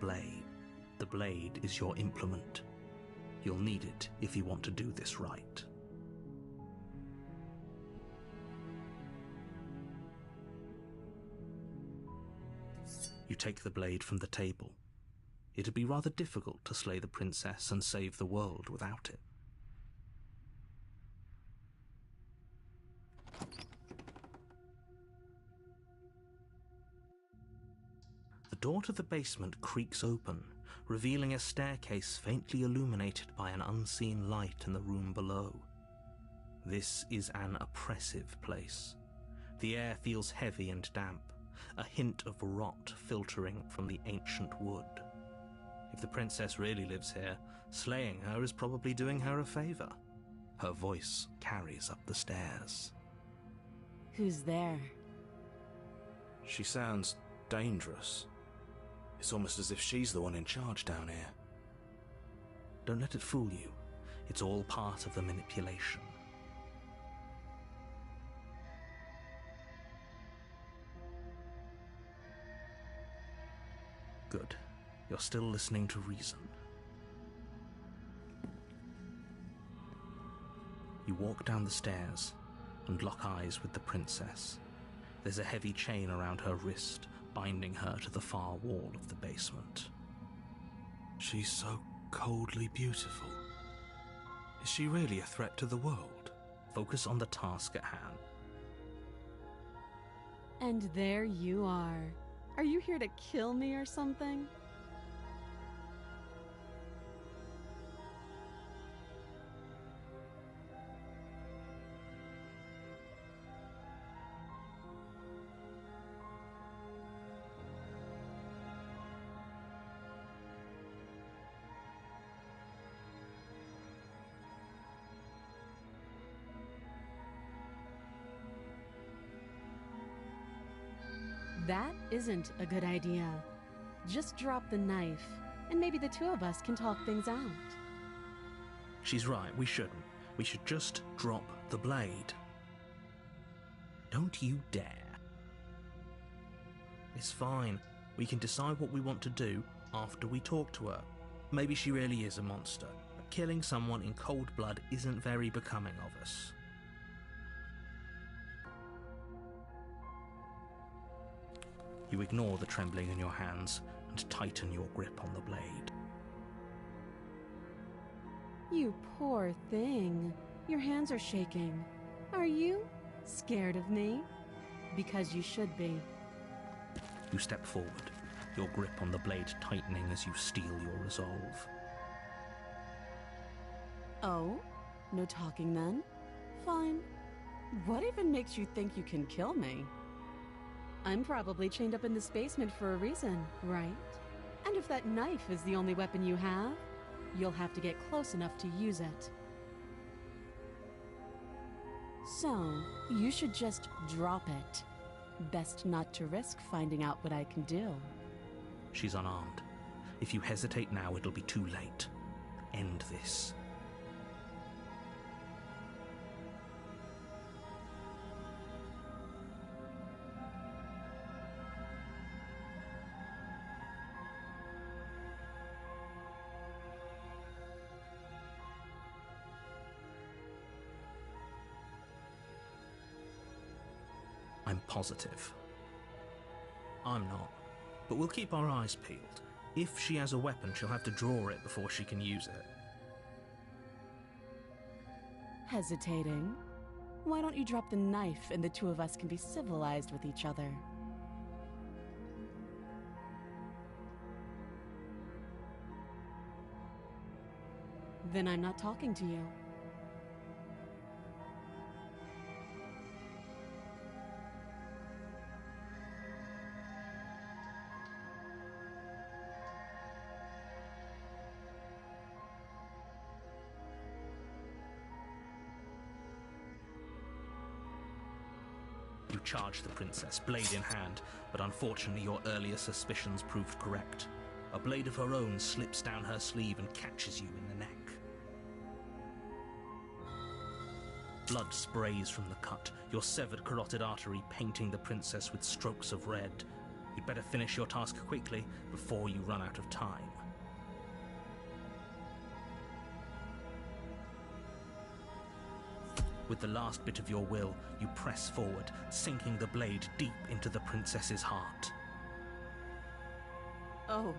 blade. The blade is your implement. You'll need it if you want to do this right. You take the blade from the table. It'd be rather difficult to slay the princess and save the world without it. The door to the basement creaks open, revealing a staircase faintly illuminated by an unseen light in the room below. This is an oppressive place. The air feels heavy and damp, a hint of rot filtering from the ancient wood. If the princess really lives here, slaying her is probably doing her a favor. Her voice carries up the stairs. Who's there? She sounds dangerous. It's almost as if she's the one in charge down here. Don't let it fool you. It's all part of the manipulation. Good. You're still listening to reason. You walk down the stairs and lock eyes with the princess. There's a heavy chain around her wrist, binding her to the far wall of the basement. She's so coldly beautiful. Is she really a threat to the world? Focus on the task at hand. And there you are. Are you here to kill me or something? That isn't a good idea. Just drop the knife, and maybe the two of us can talk things out. She's right, we shouldn't. We should just drop the blade. Don't you dare. It's fine. We can decide what we want to do after we talk to her. Maybe she really is a monster, but killing someone in cold blood isn't very becoming of us. You ignore the trembling in your hands and tighten your grip on the blade. You poor thing. Your hands are shaking. Are you scared of me? Because you should be. You step forward, your grip on the blade tightening as you steel your resolve. Oh? No talking then? Fine. What even makes you think you can kill me? I'm probably chained up in this basement for a reason, right? And if that knife is the only weapon you have, you'll have to get close enough to use it. So, you should just drop it. Best not to risk finding out what I can do. She's unarmed. If you hesitate now, it'll be too late. End this. I'm positive. I'm not. But we'll keep our eyes peeled. If she has a weapon, she'll have to draw it before she can use it. Hesitating? Why don't you drop the knife and the two of us can be civilized with each other? Then I'm not talking to you. You charge the princess, blade in hand, but unfortunately your earlier suspicions proved correct. A blade of her own slips down her sleeve and catches you in the neck. Blood sprays from the cut, your severed carotid artery painting the princess with strokes of red. You'd better finish your task quickly before you run out of time. With the last bit of your will, you press forward, sinking the blade deep into the princess's heart. Oh.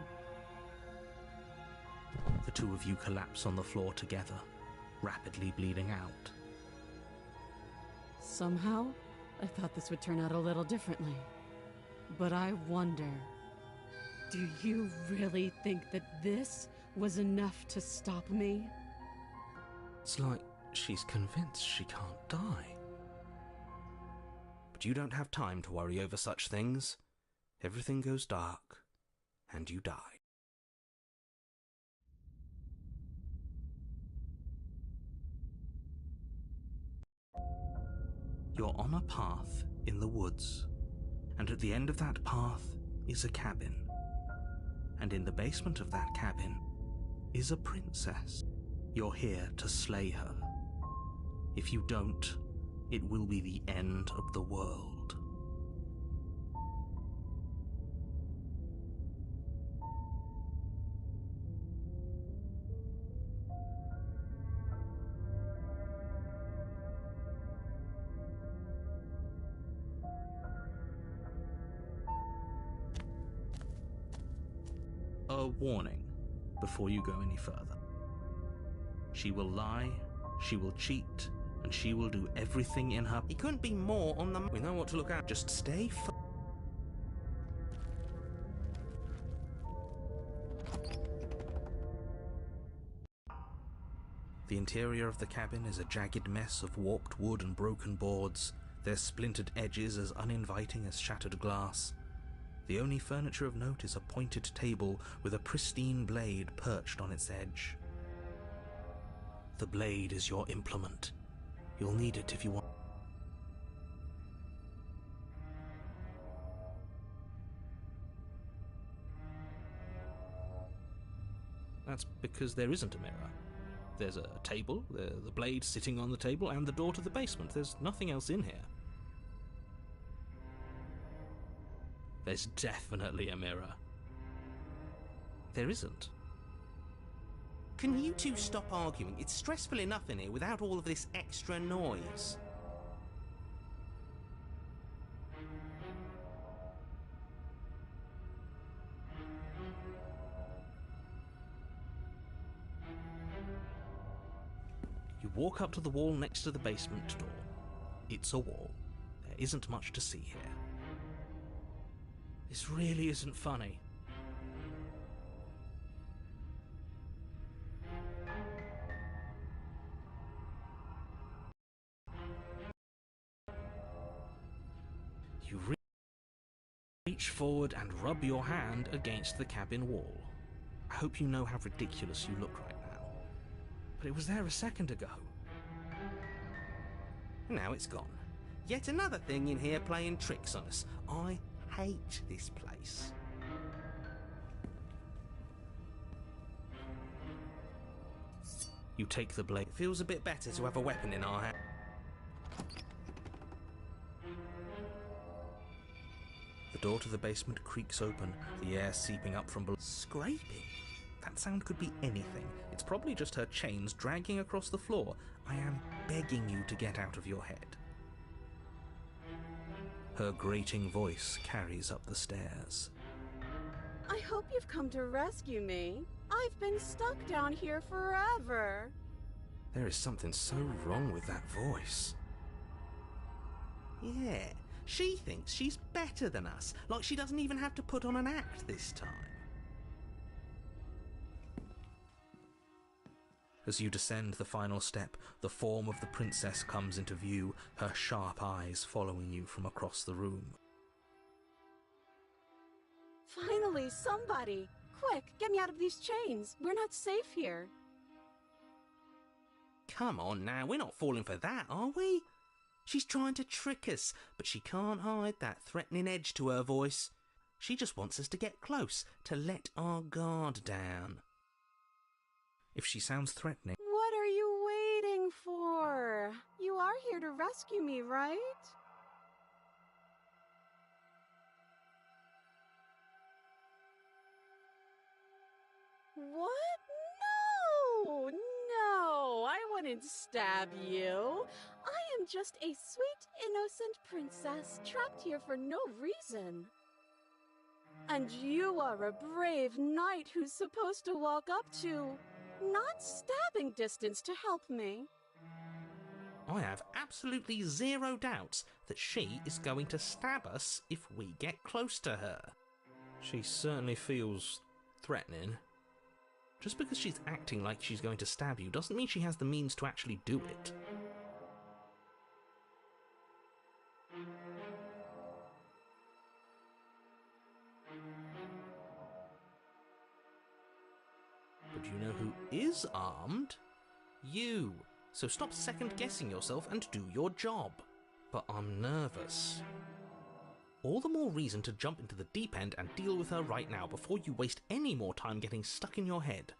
The two of you collapse on the floor together, rapidly bleeding out. Somehow, I thought this would turn out a little differently. But I wonder, do you really think that this was enough to stop me? It's like she's convinced she can't die. But you don't have time to worry over such things. Everything goes dark, and you die. You're on a path in the woods, and at the end of that path is a cabin. And in the basement of that cabin is a princess. You're here to slay her. If you don't, it will be the end of the world. A warning before you go any further. She will lie, she will cheat, and she will do everything in her... It couldn't be more on the... We know what to look at. Just stay The interior of the cabin is a jagged mess of warped wood and broken boards, their splintered edges as uninviting as shattered glass. The only furniture of note is a pointed table with a pristine blade perched on its edge. The blade is your implement. You'll need it if you want. That's because there isn't a mirror. There's a table, the blade sitting on the table, and the door to the basement. There's nothing else in here. There's definitely a mirror. There isn't. Can you two stop arguing? It's stressful enough in here without all of this extra noise. You walk up to the wall next to the basement door. It's a wall. There isn't much to see here. This really isn't funny. You reach forward and rub your hand against the cabin wall. I hope you know how ridiculous you look right now. But it was there a second ago. Now it's gone. Yet another thing in here playing tricks on us. I hate this place. You take the blade. It feels a bit better to have a weapon in our hand. The door to the basement creaks open, the air seeping up from below. Scraping? That sound could be anything. It's probably just her chains dragging across the floor. I am begging you to get out of your head. Her grating voice carries up the stairs. I hope you've come to rescue me. I've been stuck down here forever. There is something so wrong with that voice. Yeah, she thinks she's better than us, like she doesn't even have to put on an act this time. As you descend the final step, the form of the princess comes into view, her sharp eyes following you from across the room. Finally, somebody! Quick, get me out of these chains. We're not safe here. Come on now, we're not falling for that, are we? She's trying to trick us, but she can't hide that threatening edge to her voice. She just wants us to get close, to let our guard down. If she sounds threatening... What are you waiting for? You are here to rescue me, right? What? No! No! I wouldn't stab you. I am just a sweet, innocent princess trapped here for no reason. And you are a brave knight who's supposed to walk up to, not stabbing distance to help me. I have absolutely zero doubts that she is going to stab us if we get close to her. She certainly feels threatening. Just because she's acting like she's going to stab you doesn't mean she has the means to actually do it. But you know who is armed? You. So stop second-guessing yourself and do your job. But I'm nervous. All the more reason to jump into the deep end and deal with her right now before you waste any more time getting stuck in your head.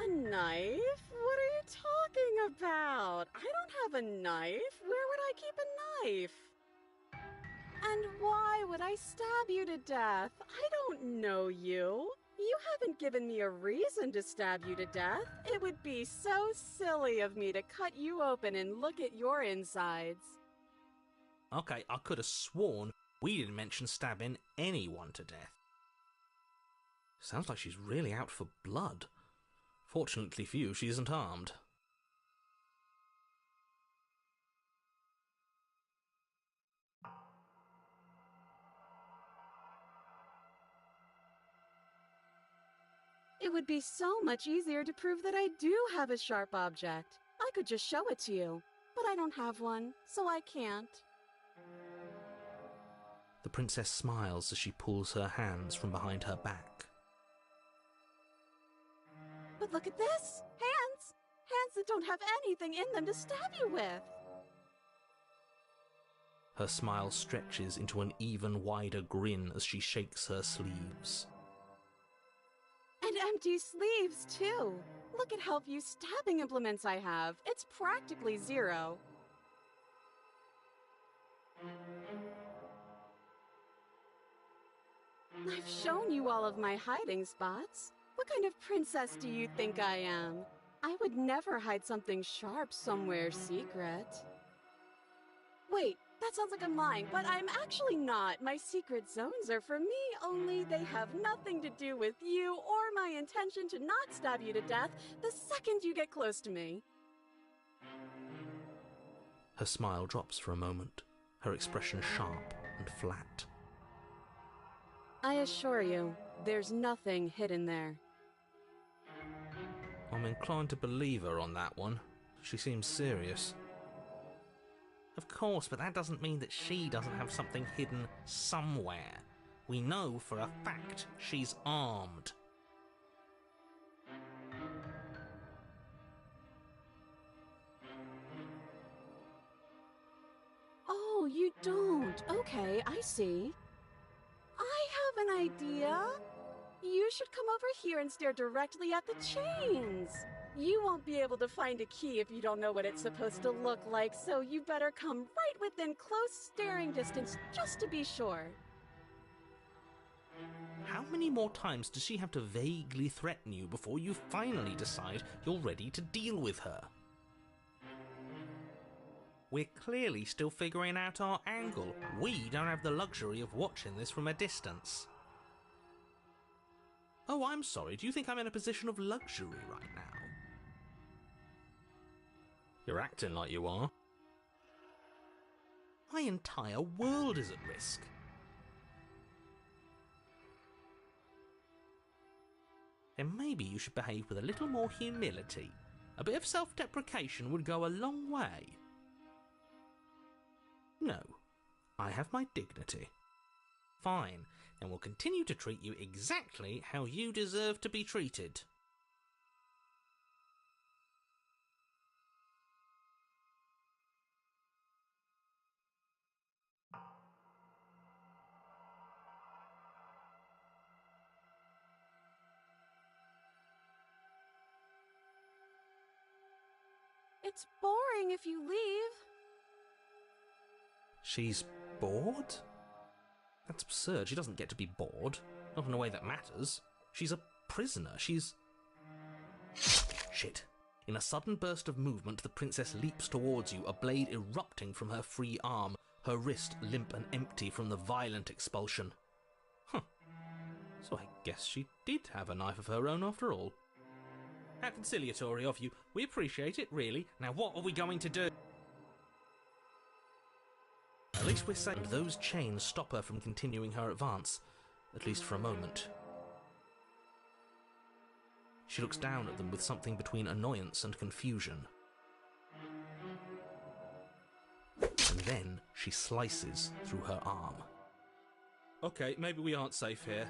A knife? What are you talking about? I don't have a knife. Where would I keep a knife? And why would I stab you to death? I don't know you. You haven't given me a reason to stab you to death. It would be so silly of me to cut you open and look at your insides. Okay, I could have sworn we didn't mention stabbing anyone to death. Sounds like she's really out for blood. Fortunately for you, she isn't armed. It would be so much easier to prove that I do have a sharp object. I could just show it to you, but I don't have one, so I can't. The princess smiles as she pulls her hands from behind her back. But look at this! Hands! Hands that don't have anything in them to stab you with! Her smile stretches into an even wider grin as she shakes her sleeves. And empty sleeves, too! Look at how few stabbing implements I have. It's practically zero. I've shown you all of my hiding spots. What kind of princess do you think I am? I would never hide something sharp somewhere secret. Wait, that sounds like I'm lying, but I'm actually not. My secret zones are for me, only they have nothing to do with you or my intention to not stab you to death the second you get close to me. Her smile drops for a moment, her expression sharp and flat. I assure you, there's nothing hidden there. I'm inclined to believe her on that one. She seems serious. Of course, but that doesn't mean that she doesn't have something hidden somewhere. We know for a fact she's armed. Oh, you don't. Okay, I see. I have an idea. You should come over here and stare directly at the chains. You won't be able to find a key if you don't know what it's supposed to look like, so you better come right within close staring distance just to be sure. How many more times does she have to vaguely threaten you before you finally decide you're ready to deal with her? We're clearly still figuring out our angle. We don't have the luxury of watching this from a distance. Oh, I'm sorry. Do you think I'm in a position of luxury right now? You're acting like you are. My entire world is at risk. Then maybe you should behave with a little more humility. A bit of self-deprecation would go a long way. No, I have my dignity. Fine, then we'll continue to treat you exactly how you deserve to be treated. It's boring if you leave. She's bored? That's absurd. She doesn't get to be bored. Not in a way that matters. She's a prisoner. She's... Shit. In a sudden burst of movement, the princess leaps towards you, a blade erupting from her free arm, her wrist limp and empty from the violent expulsion. Huh. So I guess she did have a knife of her own after all. How conciliatory of you. We appreciate it, really. Now what are we going to do? At least we're safe. And those chains stop her from continuing her advance. At least for a moment. She looks down at them with something between annoyance and confusion. And then she slices through her arm. Okay, maybe we aren't safe here.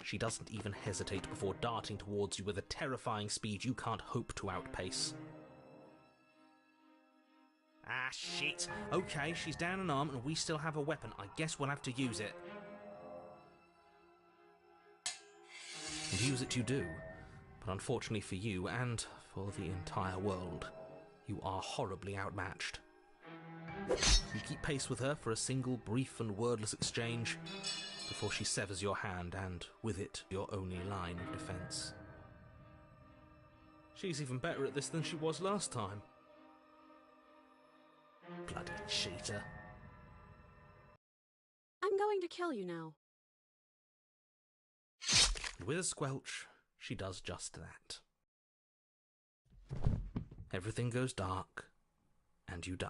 She doesn't even hesitate before darting towards you with a terrifying speed you can't hope to outpace. Ah, shit. Okay, she's down an arm and we still have a weapon. I guess we'll have to use it. And use it you do. But unfortunately for you, and for the entire world, you are horribly outmatched. You keep pace with her for a single brief and wordless exchange, before she severs your hand and, with it, your only line of defence. She's even better at this than she was last time. Bloody cheater. I'm going to kill you now. And with a squelch, she does just that. Everything goes dark, and you die.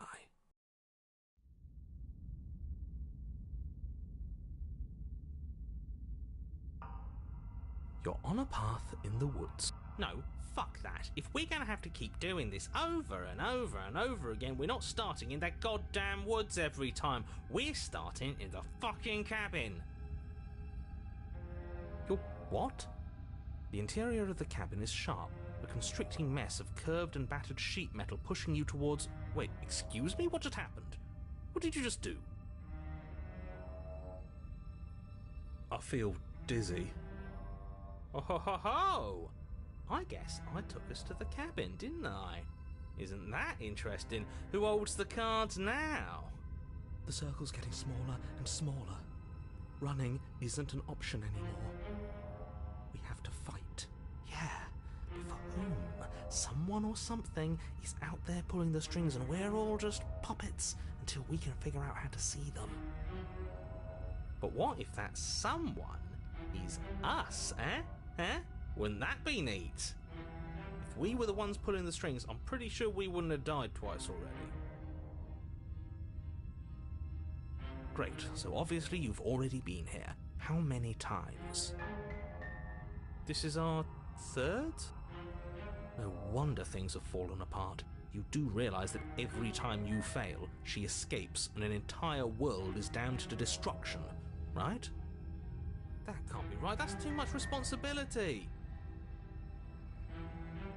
You're on a path in the woods. No, fuck that. If we're gonna have to keep doing this over and over and over again, we're not starting in that goddamn woods every time. We're starting in the fucking cabin. You're what? The interior of the cabin is sharp, a constricting mess of curved and battered sheet metal pushing you towards... Wait, excuse me? What just happened? What did you just do? I feel dizzy. Oh ho ho ho! I guess I took us to the cabin, didn't I? Isn't that interesting? Who holds the cards now? The circle's getting smaller and smaller. Running isn't an option anymore. We have to fight. Yeah, but for whom? Someone or something is out there pulling the strings and we're all just puppets until we can figure out how to see them. But what if that someone is us, eh? Eh? Wouldn't that be neat? If we were the ones pulling the strings, I'm pretty sure we wouldn't have died twice already. Great, so obviously you've already been here. How many times? This is our third? No wonder things have fallen apart. You do realise that every time you fail, she escapes and an entire world is damned to destruction, right? That can't be right. That's too much responsibility.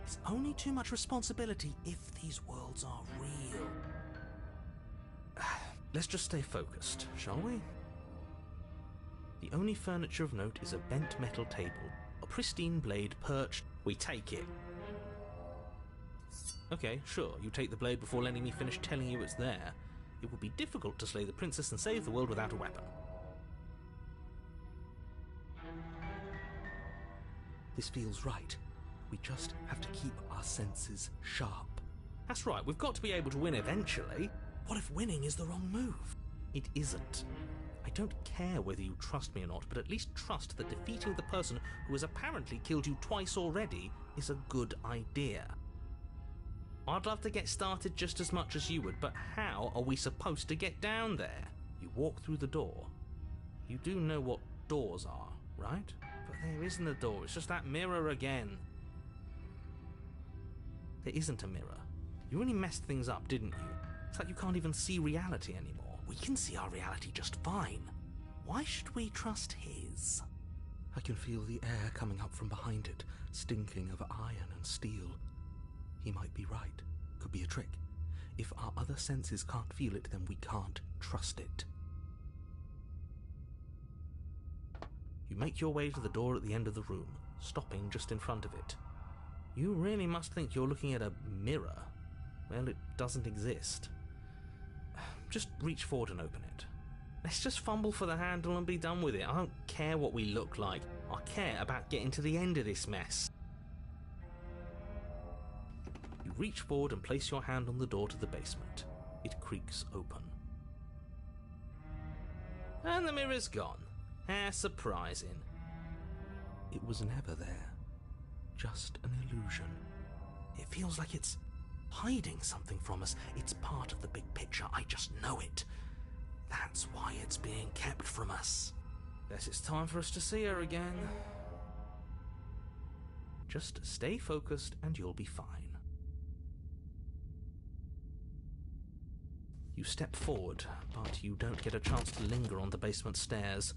It's only too much responsibility if these worlds are real. Let's just stay focused, shall we? The only furniture of note is a bent metal table, a pristine blade perched. We take it. Okay, sure, you take the blade before letting me finish telling you it's there. It would be difficult to slay the princess and save the world without a weapon. This feels right. We just have to keep our senses sharp. That's right, we've got to be able to win eventually. What if winning is the wrong move? It isn't. I don't care whether you trust me or not, but at least trust that defeating the person who has apparently killed you twice already is a good idea. I'd love to get started just as much as you would, but how are we supposed to get down there? You walk through the door. You do know what doors are, right? But there isn't a door, it's just that mirror again. There isn't a mirror. You really messed things up, didn't you? It's like you can't even see reality anymore. We can see our reality just fine. Why should we trust his? I can feel the air coming up from behind it, stinking of iron and steel. He might be right. Could be a trick. If our other senses can't feel it, then we can't trust it. You make your way to the door at the end of the room, stopping just in front of it. You really must think you're looking at a mirror. Well, it doesn't exist. Just reach forward and open it. Let's just fumble for the handle and be done with it. I don't care what we look like. I care about getting to the end of this mess. You reach forward and place your hand on the door to the basement. It creaks open. And the mirror's gone. How surprising. It was never there. Just an illusion. It feels like it's hiding something from us. It's part of the big picture. I just know it. That's why it's being kept from us. Guess it's time for us to see her again. Just stay focused and you'll be fine. You step forward, but you don't get a chance to linger on the basement stairs.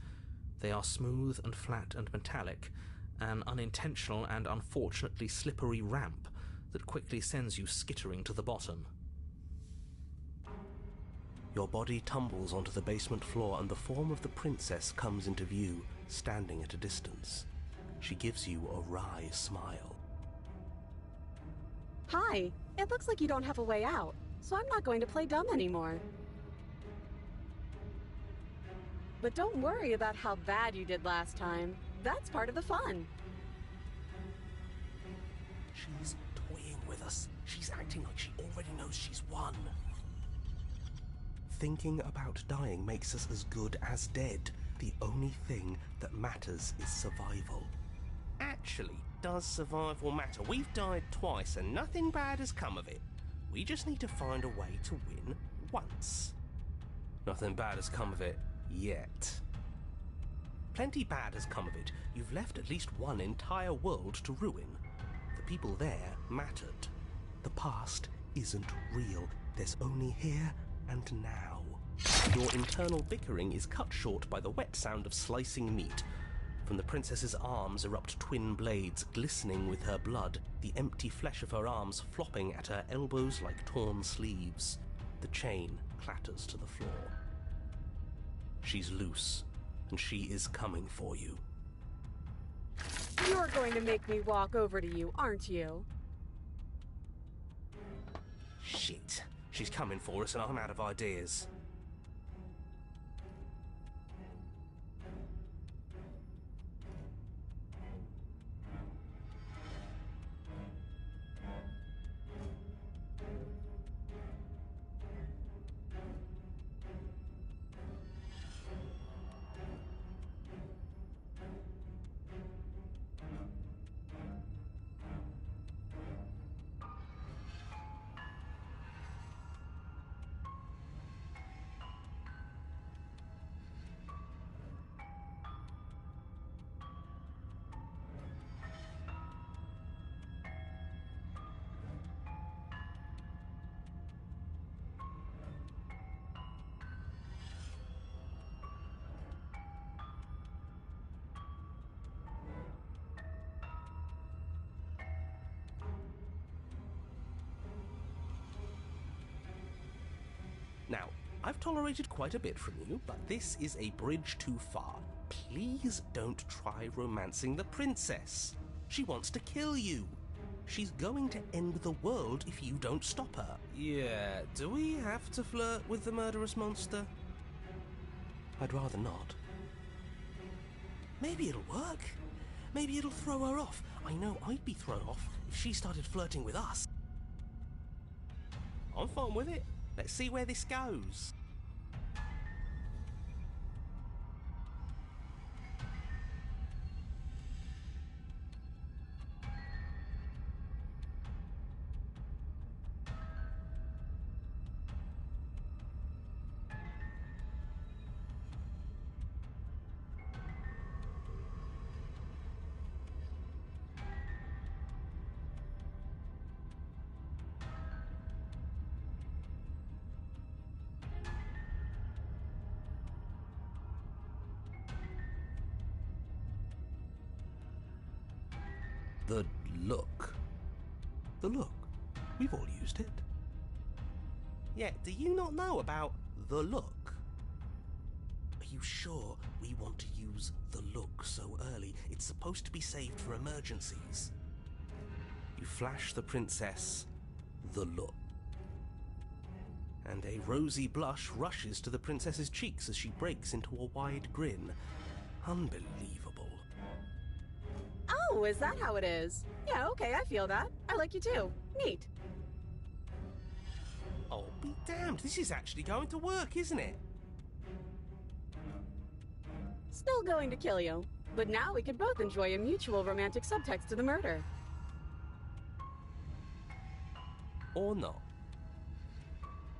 They are smooth and flat and metallic, an unintentional and unfortunately slippery ramp that quickly sends you skittering to the bottom. Your body tumbles onto the basement floor and the form of the princess comes into view, standing at a distance. She gives you a wry smile. Hi, it looks like you don't have a way out, so I'm not going to play dumb anymore. But don't worry about how bad you did last time. That's part of the fun. She's toying with us. She's acting like she already knows she's won. Thinking about dying makes us as good as dead. The only thing that matters is survival. Actually, does survival matter? We've died twice and nothing bad has come of it. We just need to find a way to win once. Nothing bad has come of it yet. Plenty bad has come of it. You've left at least one entire world to ruin. The people there mattered. The past isn't real. There's only here and now. Your internal bickering is cut short by the wet sound of slicing meat. From the princess's arms erupt twin blades, glistening with her blood, the empty flesh of her arms flopping at her elbows like torn sleeves. The chain clatters to the floor. She's loose, and she is coming for you. You're going to make me walk over to you, aren't you? Shit. She's coming for us and I'm out of ideas. Now, I've tolerated quite a bit from you, but this is a bridge too far. Please don't try romancing the princess. She wants to kill you. She's going to end the world if you don't stop her. Yeah, do we have to flirt with the murderous monster? I'd rather not. Maybe it'll work. Maybe it'll throw her off. I know I'd be thrown off if she started flirting with us. I'm fine with it. Let's see where this goes. The look. The look. We've all used it. Yeah, do you not know about the look? Are you sure we want to use the look so early? It's supposed to be saved for emergencies. You flash the princess the look. And a rosy blush rushes to the princess's cheeks as she breaks into a wide grin. Unbelievable. Oh, is that how it is? Yeah, okay, I feel that. I like you too. Neat. Oh, be damned, this is actually going to work, isn't it? Still going to kill you. But now we could both enjoy a mutual romantic subtext to the murder. Or not.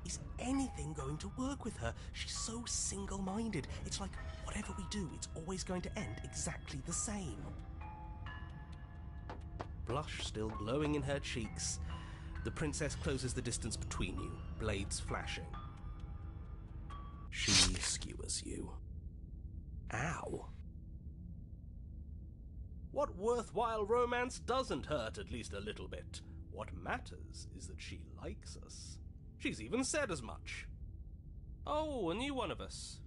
Is anything going to work with her? She's so single-minded. It's like, whatever we do, it's always going to end exactly the same. Blush still glowing in her cheeks, the princess closes the distance between you, blades flashing. She skewers you. Ow. What worthwhile romance doesn't hurt at least a little bit? What matters is that she likes us. She's even said as much. Oh, a new one of us.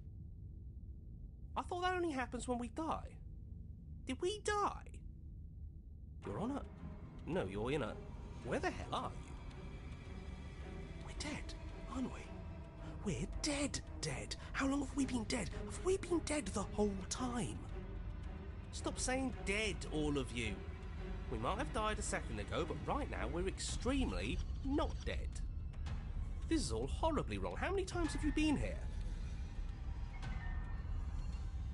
I thought that only happens when we die. Did we die? You're on a... No, you're in a... Where the hell are you? We're dead, aren't we? We're dead. How long have we been dead? Have we been dead the whole time? Stop saying dead, all of you. We might have died a second ago, but right now we're extremely not dead. This is all horribly wrong. How many times have you been here?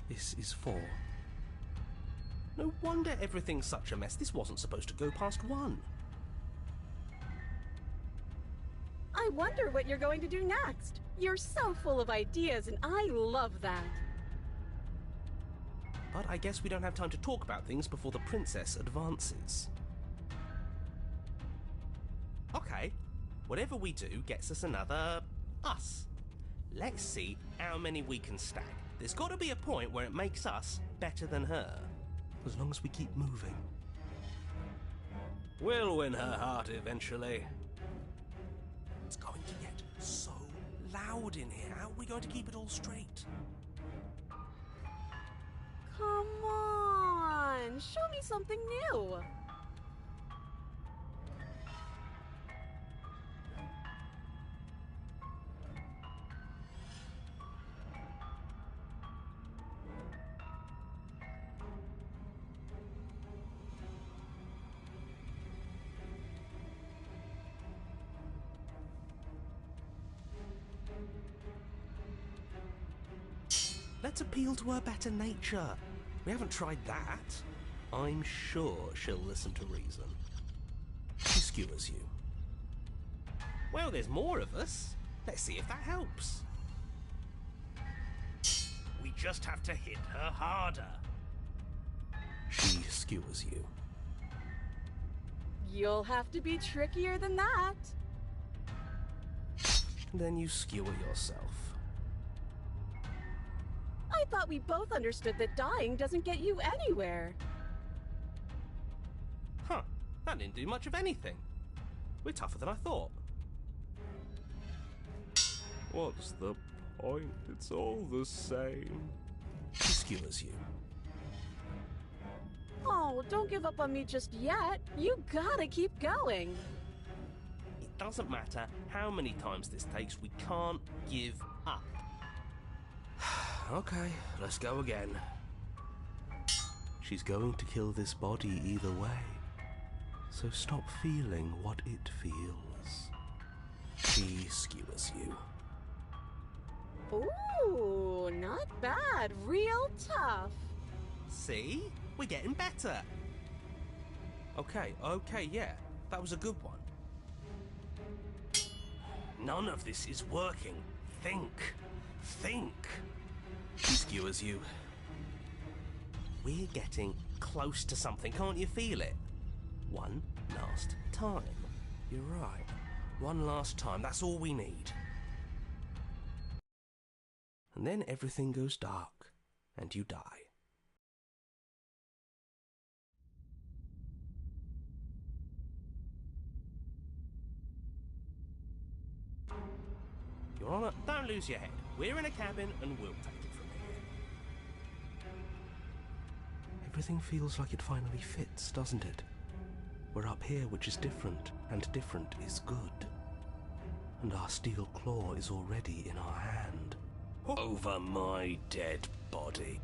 This is 4. No wonder everything's such a mess. This wasn't supposed to go past 1. I wonder what you're going to do next. You're so full of ideas, and I love that. But I guess we don't have time to talk about things before the princess advances. Okay, whatever we do gets us another... us. Let's see how many we can stack. There's got to be a point where it makes us better than her. As long as we keep moving. We'll win her heart eventually. It's going to get so loud in here. How are we going to keep it all straight? Come on, show me something new. Let's appeal to her better nature. We haven't tried that. I'm sure she'll listen to reason. She skewers you. Well, there's more of us. Let's see if that helps. We just have to hit her harder. She skewers you. You'll have to be trickier than that. Then you skewer yourself. I thought we both understood that dying doesn't get you anywhere. Huh, that didn't do much of anything. We're tougher than I thought. What's the point? It's all the same. She skewers you. Oh, don't give up on me just yet. You gotta keep going. It doesn't matter how many times this takes, we can't give up. Okay, let's go again. She's going to kill this body either way, so stop feeling what it feels. She skewers you. Ooh, not bad. Real tough. See? We're getting better. Okay, yeah. That was a good one. None of this is working. Think. She skewers you. We're getting close to something, can't you feel it? One last time. You're right. One last time, that's all we need. And then everything goes dark, and you die. Your Honour, don't lose your head. We're in a cabin and we'll take it from here. Everything feels like it finally fits, doesn't it? We're up here, which is different, and different is good. And our steel claw is already in our hand. Over my dead body.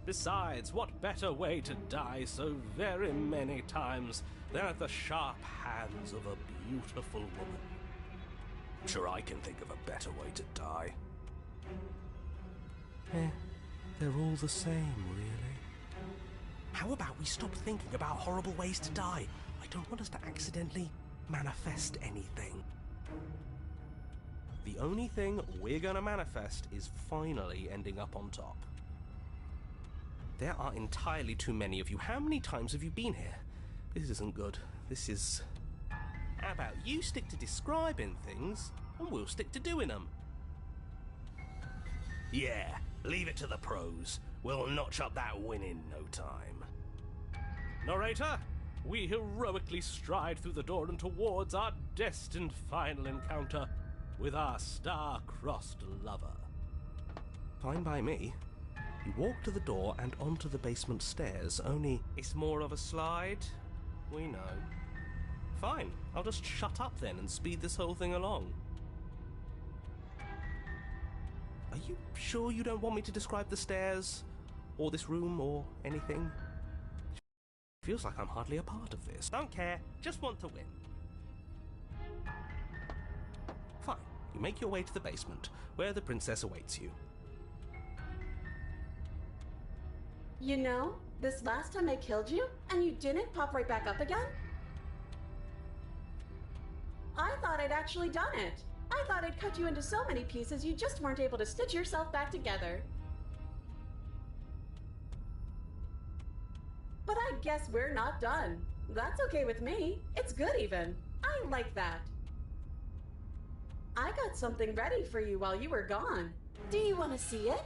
Besides, what better way to die so very many times than at the sharp hands of a beautiful woman? Sure, I can think of a better way to die. They're all the same, really. How about we stop thinking about horrible ways to die? I don't want us to accidentally manifest anything. The only thing we're gonna manifest is finally ending up on top. There are entirely too many of you. How many times have you been here? This isn't good. This is... How about you stick to describing things, and we'll stick to doing them? Yeah, leave it to the pros. We'll notch up that win in no time. Narrator, we heroically stride through the door and towards our destined final encounter with our star-crossed lover. Fine by me. You walk to the door and onto the basement stairs, only it's more of a slide. We know. Fine, I'll just shut up then and speed this whole thing along. Are you sure you don't want me to describe the stairs, or this room, or anything? Feels like I'm hardly a part of this. Don't care, just want to win. Fine, you make your way to the basement, where the princess awaits you. You know, this last time I killed you, and you didn't pop right back up again? I thought I'd actually done it. I thought I'd cut you into so many pieces you just weren't able to stitch yourself back together. But I guess we're not done. That's okay with me. It's good even. I like that. I got something ready for you while you were gone. Do you want to see it?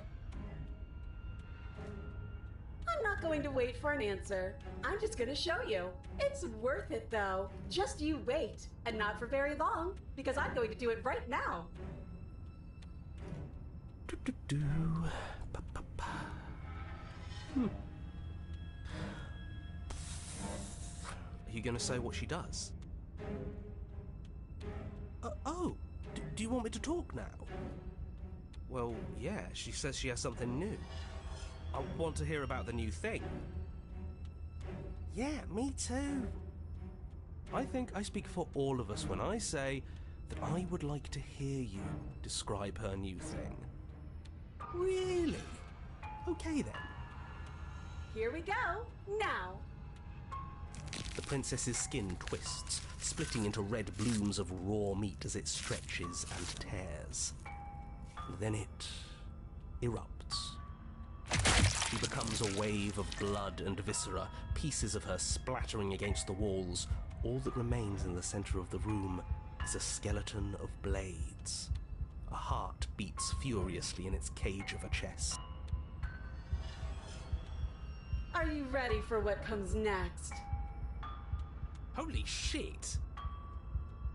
I'm not going to wait for an answer. I'm just going to show you. It's worth it, though. Just you wait. And not for very long, because I'm going to do it right now. Are you going to say what she does? Do you want me to talk now? Well, yeah, she says she has something new. I want to hear about the new thing. Yeah, me too. I think I speak for all of us when I say that I would like to hear you describe her new thing. Really? Okay then. Here we go. Now. The princess's skin twists, splitting into red blooms of raw meat as it stretches and tears. And then it erupts. She becomes a wave of blood and viscera, pieces of her splattering against the walls. All that remains in the center of the room is a skeleton of blades. A heart beats furiously in its cage of a chest. Are you ready for what comes next? Holy shit!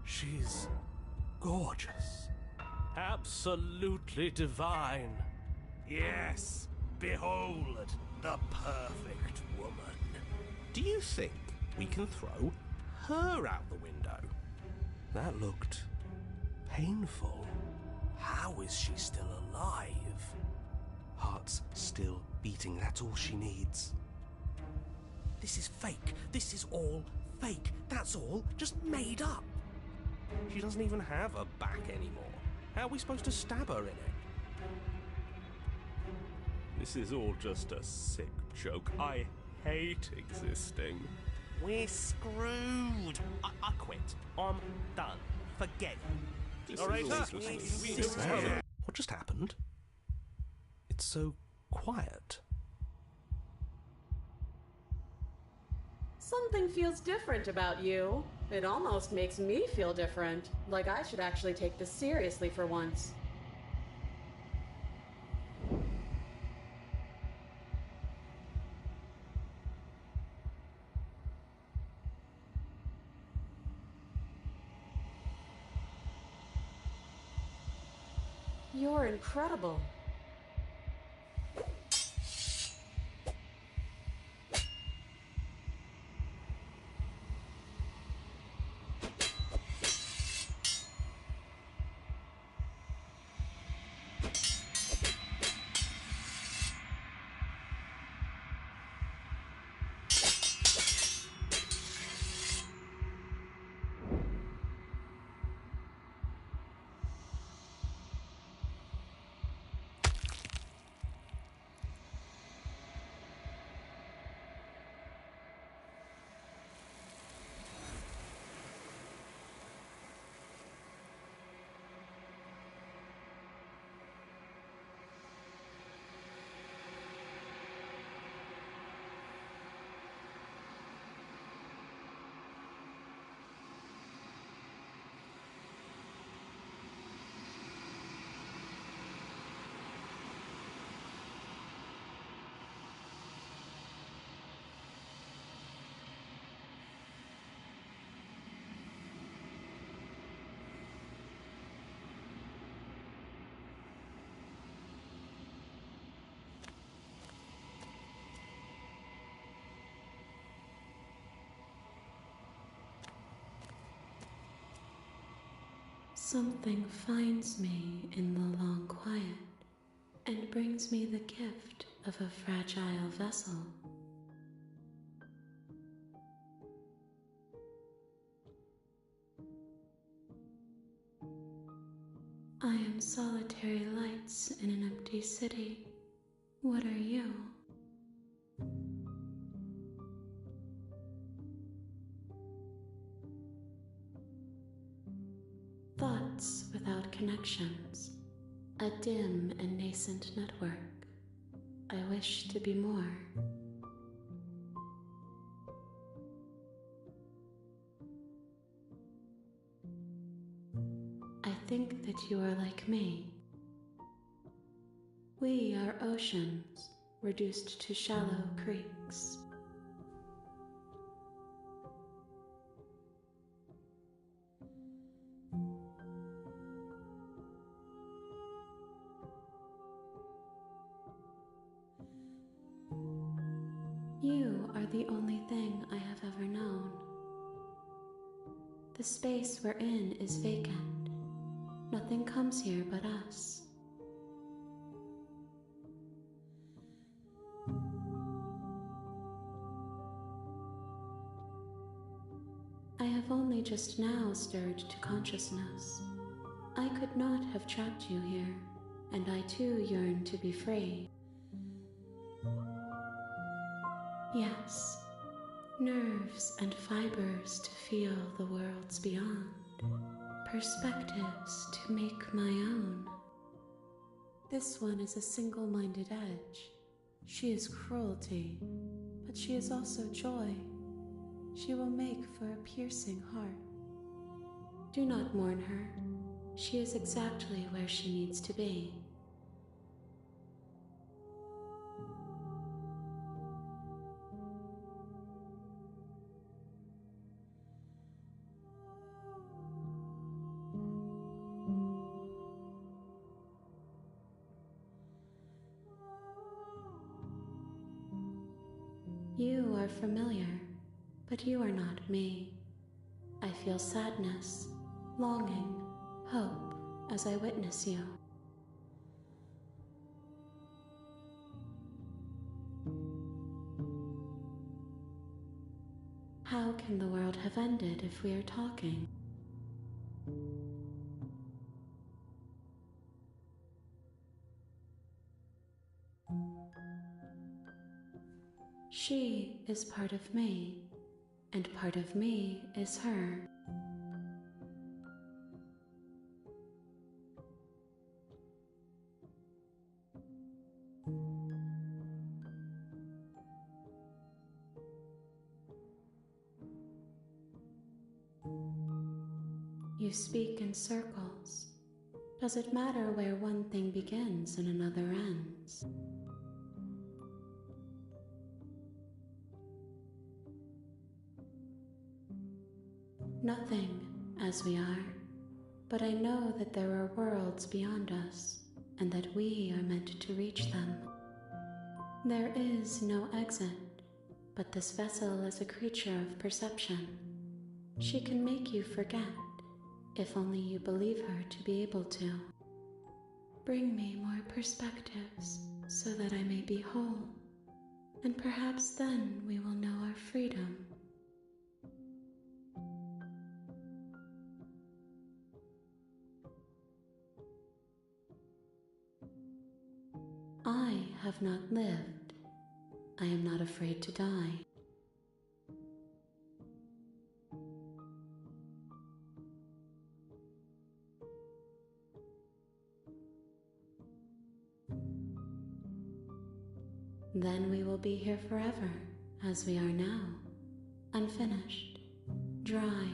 She's gorgeous. Absolutely divine. Yes, behold the perfect woman. Do you think we can throw her out the window? That looked painful. How is she still alive? Heart's still beating, that's all she needs. This is fake. This is all fake. That's all just made up. She doesn't even have a back anymore. How are we supposed to stab her in it? This is all just a sick joke. I hate existing. We're screwed. I quit. I'm done. Forget it. This All is all just a What just happened? It's so quiet. Something feels different about you. It almost makes me feel different. Like I should actually take this seriously for once. You're incredible. Something finds me in the long quiet and brings me the gift of a fragile vessel. I am solitary lights in an empty city. What are you? Thoughts without connections, a dim and nascent network. I wish to be more. I think that you are like me. We are oceans, reduced to shallow creeks. You are the only thing I have ever known. The space we're in is vacant. Nothing comes here but us. I have only just now stirred to consciousness. I could not have trapped you here, and I too yearn to be free. Yes, nerves and fibers to feel the worlds beyond, perspectives to make my own. This one is a single-minded edge. She is cruelty, but she is also joy. She will make for a piercing heart. Do not mourn her. She is exactly where she needs to be. You are familiar, but you are not me. I feel sadness, longing, hope as I witness you. How can the world have ended if we are talking? She is part of me, and part of me is her. You speak in circles. Does it matter where one thing begins and another ends? Nothing, as we are, but I know that there are worlds beyond us, and that we are meant to reach them. There is no exit, but this vessel is a creature of perception. She can make you forget, if only you believe her to be able to. Bring me more perspectives, so that I may be whole, and perhaps then we will know our freedom. I have not lived. I am not afraid to die. Then we will be here forever, as we are now, unfinished, dry,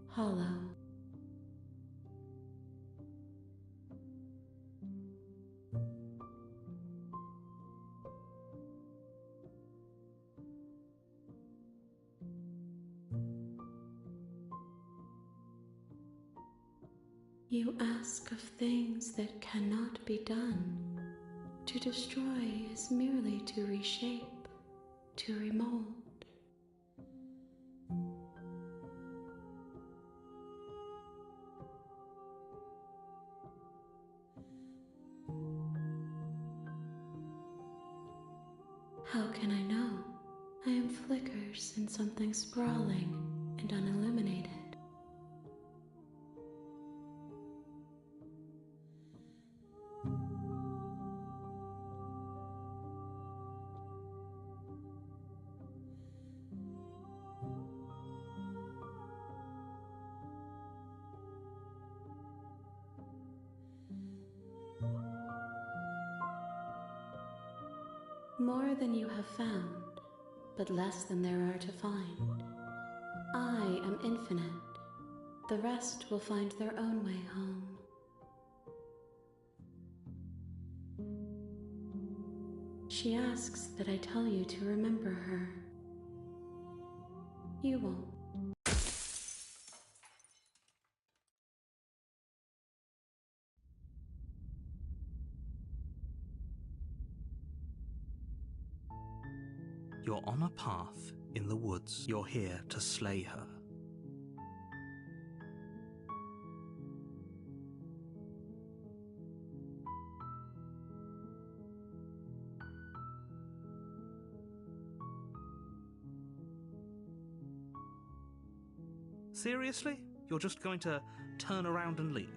hollow. You ask of things that cannot be done. To destroy is merely to reshape, to remold. How can I know? I am flickers in something sprawling and unilluminated. More than you have found, but less than there are to find. I am infinite. The rest will find their own way home. She asks that I tell you to remember her. You won't. You're on a path in the woods. You're here to slay her. Seriously? You're just going to turn around and leave?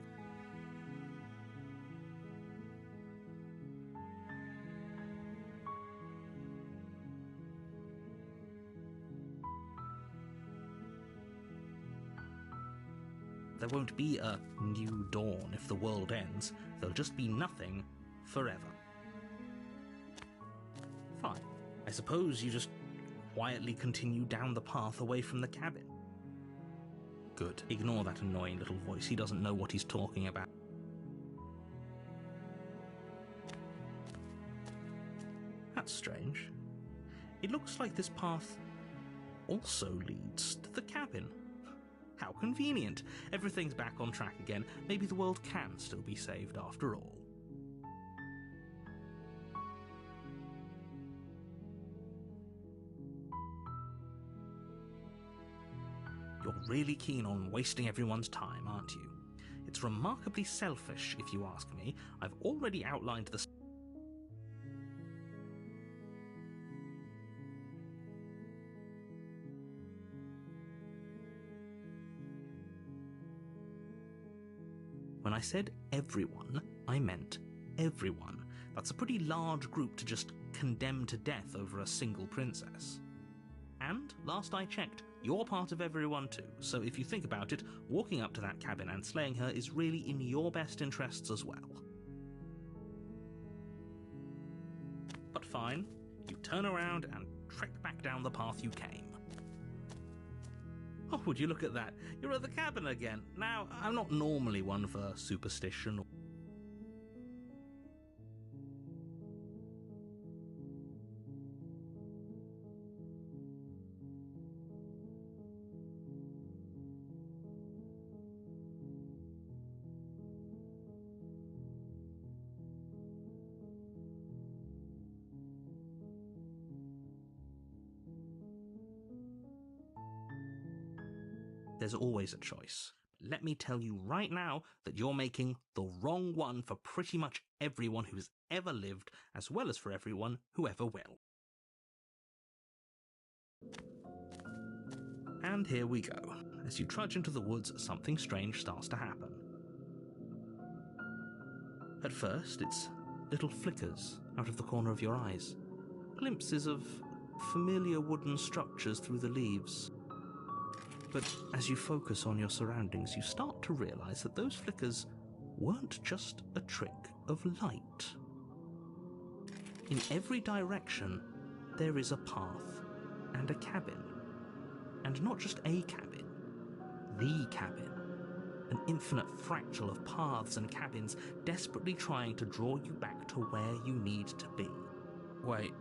There won't be a new dawn if the world ends. There'll just be nothing forever. Fine. I suppose you just quietly continue down the path away from the cabin. Good. Ignore that annoying little voice. He doesn't know what he's talking about. That's strange. It looks like this path also leads to the cabin. How convenient. Everything's back on track again. Maybe the world can still be saved after all. You're really keen on wasting everyone's time, aren't you? It's remarkably selfish, if you ask me. I've already outlined the... When I said everyone, I meant everyone. That's a pretty large group to just condemn to death over a single princess. And, last I checked, you're part of everyone too, so if you think about it, walking up to that cabin and slaying her is really in your best interests as well. But fine, you turn around and trek back down the path you came. Oh, would you look at that? You're at the cabin again. Now, I'm not normally one for superstition. There's always a choice. Let me tell you right now that you're making the wrong one for pretty much everyone who's ever lived, as well as for everyone who ever will. And here we go. As you trudge into the woods, something strange starts to happen. At first, it's little flickers out of the corner of your eyes. Glimpses of familiar wooden structures through the leaves. But as you focus on your surroundings, you start to realize that those flickers weren't just a trick of light. In every direction, there is a path and a cabin. And not just a cabin, the cabin. An infinite fractal of paths and cabins desperately trying to draw you back to where you need to be. Wait,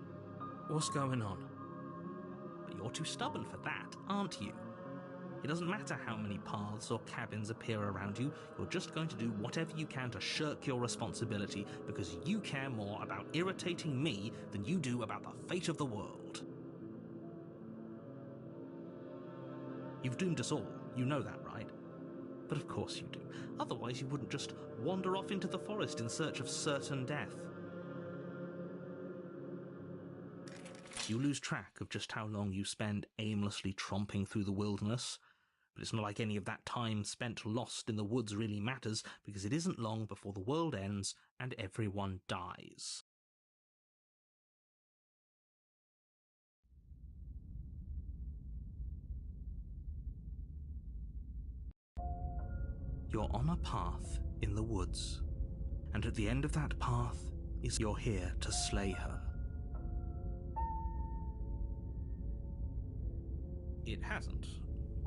what's going on? But you're too stubborn for that, aren't you? It doesn't matter how many paths or cabins appear around you, you're just going to do whatever you can to shirk your responsibility because you care more about irritating me than you do about the fate of the world. You've doomed us all, you know that, right? But of course you do. Otherwise you wouldn't just wander off into the forest in search of certain death. You lose track of just how long you spend aimlessly tromping through the wilderness, but it's not like any of that time spent lost in the woods really matters, because it isn't long before the world ends and everyone dies. You're on a path in the woods, and at the end of that path is you're here to slay her. It hasn't.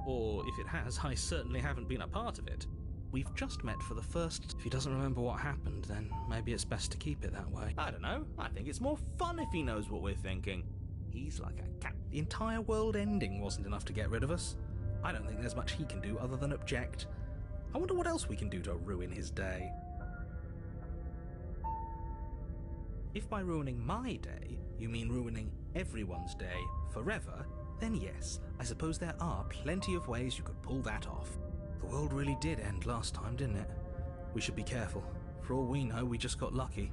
Or if it has, I certainly haven't been a part of it. We've just met for the first... If he doesn't remember what happened, then maybe it's best to keep it that way. I don't know. I think it's more fun if he knows what we're thinking. He's like a cat. The entire world ending wasn't enough to get rid of us. I don't think there's much he can do other than object. I wonder what else we can do to ruin his day. If by ruining my day, you mean ruining everyone's day forever, then yes, I suppose there are plenty of ways you could pull that off. The world really did end last time, didn't it? We should be careful. For all we know, we just got lucky.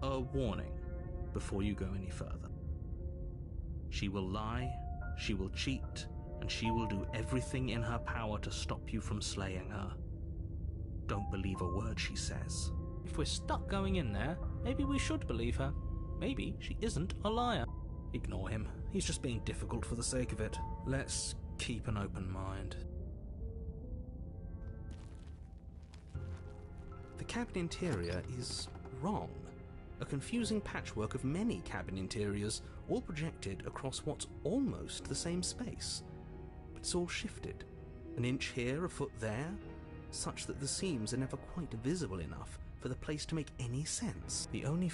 A warning before you go any further. She will lie, she will cheat, and she will do everything in her power to stop you from slaying her. Don't believe a word she says. If we're stuck going in there, maybe we should believe her. Maybe she isn't a liar. Ignore him. He's just being difficult for the sake of it. Let's keep an open mind. The cabin interior is wrong. A confusing patchwork of many cabin interiors, all projected across what's almost the same space. But it's all shifted. An inch here, a foot there, such that the seams are never quite visible enough for the place to make any sense. The only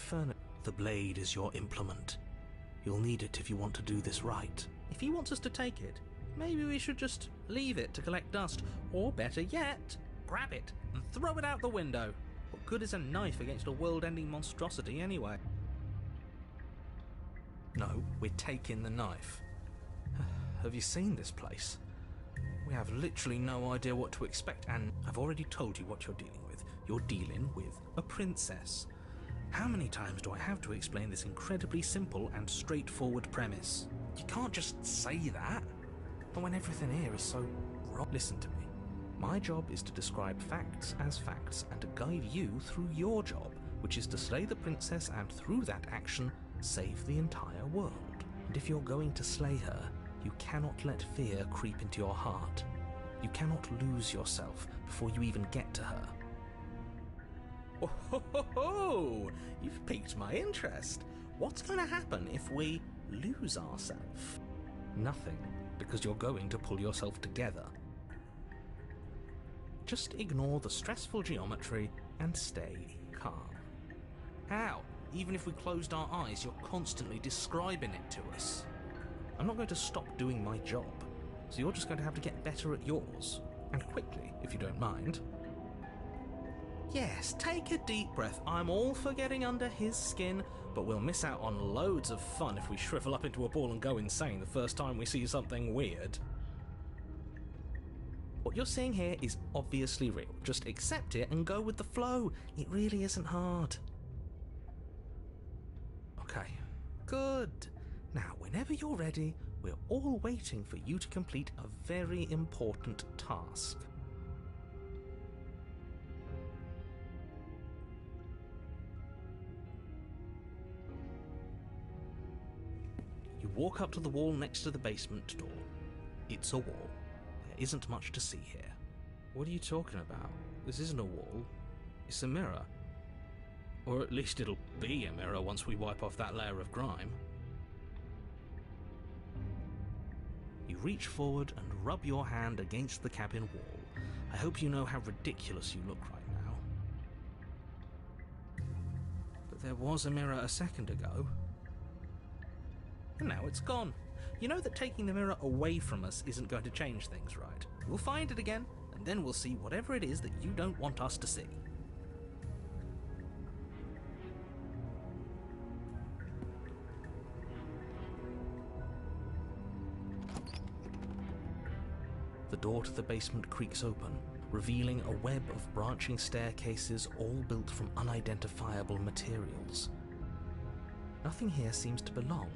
The blade is your implement. You'll need it if you want to do this right. If he wants us to take it, maybe we should just leave it to collect dust, or better yet, grab it and throw it out the window. What good is a knife against a world-ending monstrosity anyway? No, we're taking the knife. Have you seen this place? We have literally no idea what to expect, and I've already told you what you're dealing with. You're dealing with a princess. How many times do I have to explain this incredibly simple and straightforward premise? You can't just say that. But when everything here is so wrong. Listen to me. My job is to describe facts as facts and to guide you through your job, which is to slay the princess and through that action, save the entire world. And if you're going to slay her, you cannot let fear creep into your heart. You cannot lose yourself before you even get to her. Oh, ho, ho, ho. You've piqued my interest. What's going to happen if we lose ourselves? Nothing, because you're going to pull yourself together. Just ignore the stressful geometry and stay calm. How? Even if we closed our eyes, you're constantly describing it to us. I'm not going to stop doing my job, so you're just going to have to get better at yours. And quickly, if you don't mind. Yes, take a deep breath. I'm all for getting under his skin, but we'll miss out on loads of fun if we shrivel up into a ball and go insane the first time we see something weird. What you're seeing here is obviously real. Just accept it and go with the flow. It really isn't hard. Okay, good. Now, whenever you're ready, we're all waiting for you to complete a very important task. You walk up to the wall next to the basement door. It's a wall. There isn't much to see here. What are you talking about? This isn't a wall. It's a mirror. Or at least it'll be a mirror once we wipe off that layer of grime. You reach forward and rub your hand against the cabin wall. I hope you know how ridiculous you look right now. But there was a mirror a second ago. And now it's gone. You know that taking the mirror away from us isn't going to change things, right? We'll find it again, and then we'll see whatever it is that you don't want us to see. The door to the basement creaks open, revealing a web of branching staircases all built from unidentifiable materials. Nothing here seems to belong.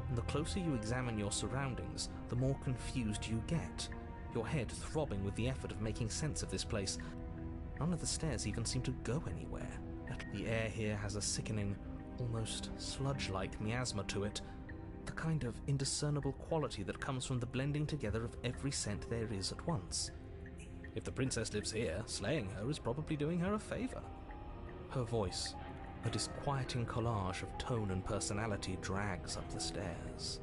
And the closer you examine your surroundings, the more confused you get, your head throbbing with the effort of making sense of this place. None of the stairs even seem to go anywhere. The air here has a sickening, almost sludge-like miasma to it, the kind of indiscernible quality that comes from the blending together of every scent there is at once. If the princess lives here, slaying her is probably doing her a favour. Her voice, a disquieting collage of tone and personality, drags up the stairs.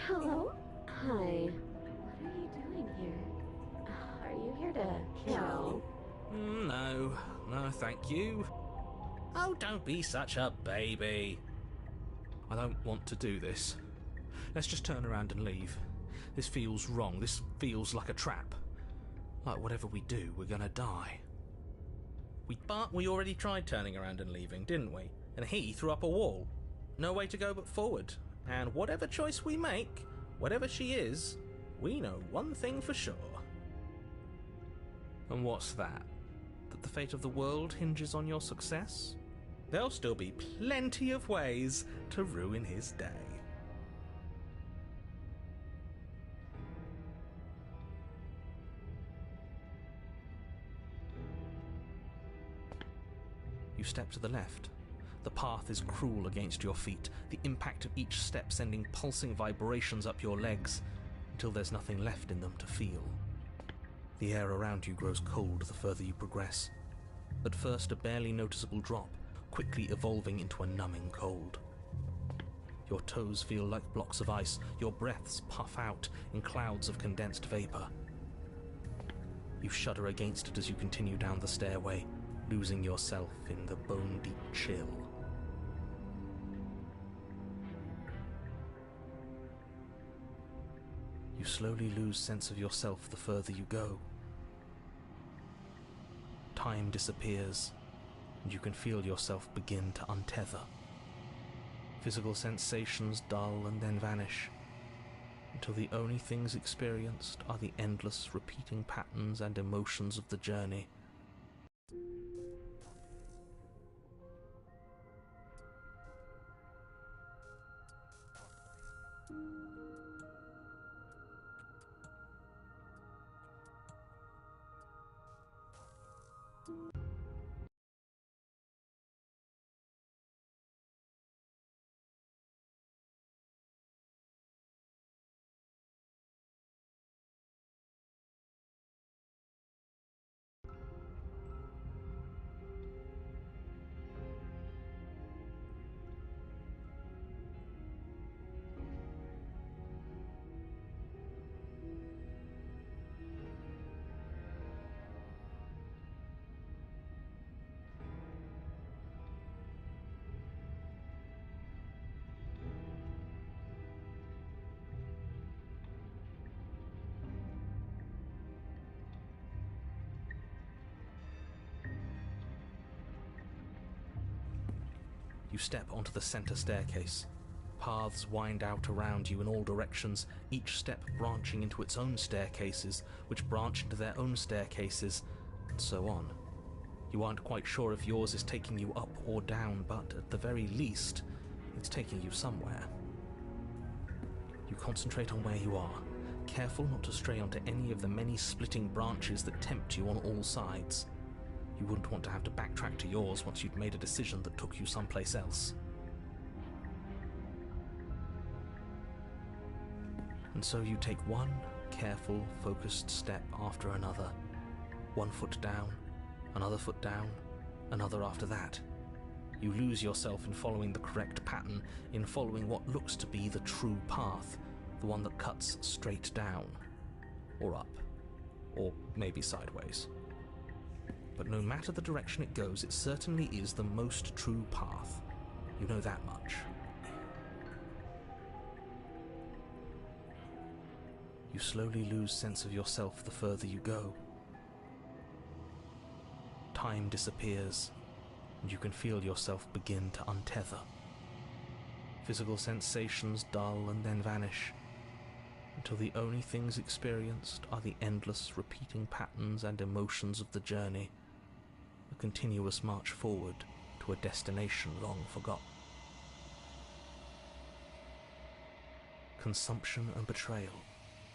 Hello? Hi. What are you doing here? Are you here to kill? No, thank you. Oh, don't be such a baby. I don't want to do this. Let's just turn around and leave. This feels wrong. This feels like a trap. Like whatever we do, we're gonna die. But we already tried turning around and leaving, didn't we? And he threw up a wall. No way to go but forward. And whatever choice we make, whatever she is, we know one thing for sure. And what's that? That the fate of the world hinges on your success? There'll still be plenty of ways to ruin his day. You step to the left. The path is cruel against your feet, the impact of each step sending pulsing vibrations up your legs, until there's nothing left in them to feel. The air around you grows cold the further you progress. At first a barely noticeable drop, quickly evolving into a numbing cold. Your toes feel like blocks of ice, your breaths puff out in clouds of condensed vapor. You shudder against it as you continue down the stairway, losing yourself in the bone-deep chill. You slowly lose sense of yourself the further you go. Time disappears, and you can feel yourself begin to untether. Physical sensations dull and then vanish, until the only things experienced are the endless repeating patterns and emotions of the journey. You step onto the center staircase. Paths wind out around you in all directions, each step branching into its own staircases, which branch into their own staircases, and so on. You aren't quite sure if yours is taking you up or down, but at the very least, it's taking you somewhere. You concentrate on where you are, careful not to stray onto any of the many splitting branches that tempt you on all sides. You wouldn't want to have to backtrack to yours once you'd made a decision that took you someplace else. And so you take one careful, focused step after another. 1 foot down, another foot down, another after that. You lose yourself in following the correct pattern, in following what looks to be the true path, the one that cuts straight down, or up, or maybe sideways. But no matter the direction it goes, it certainly is the most true path. You know that much. You slowly lose sense of yourself the further you go. Time disappears, and you can feel yourself begin to untether. Physical sensations dull and then vanish, until the only things experienced are the endless repeating patterns and emotions of the journey, a continuous march forward to a destination long forgotten. Consumption and betrayal,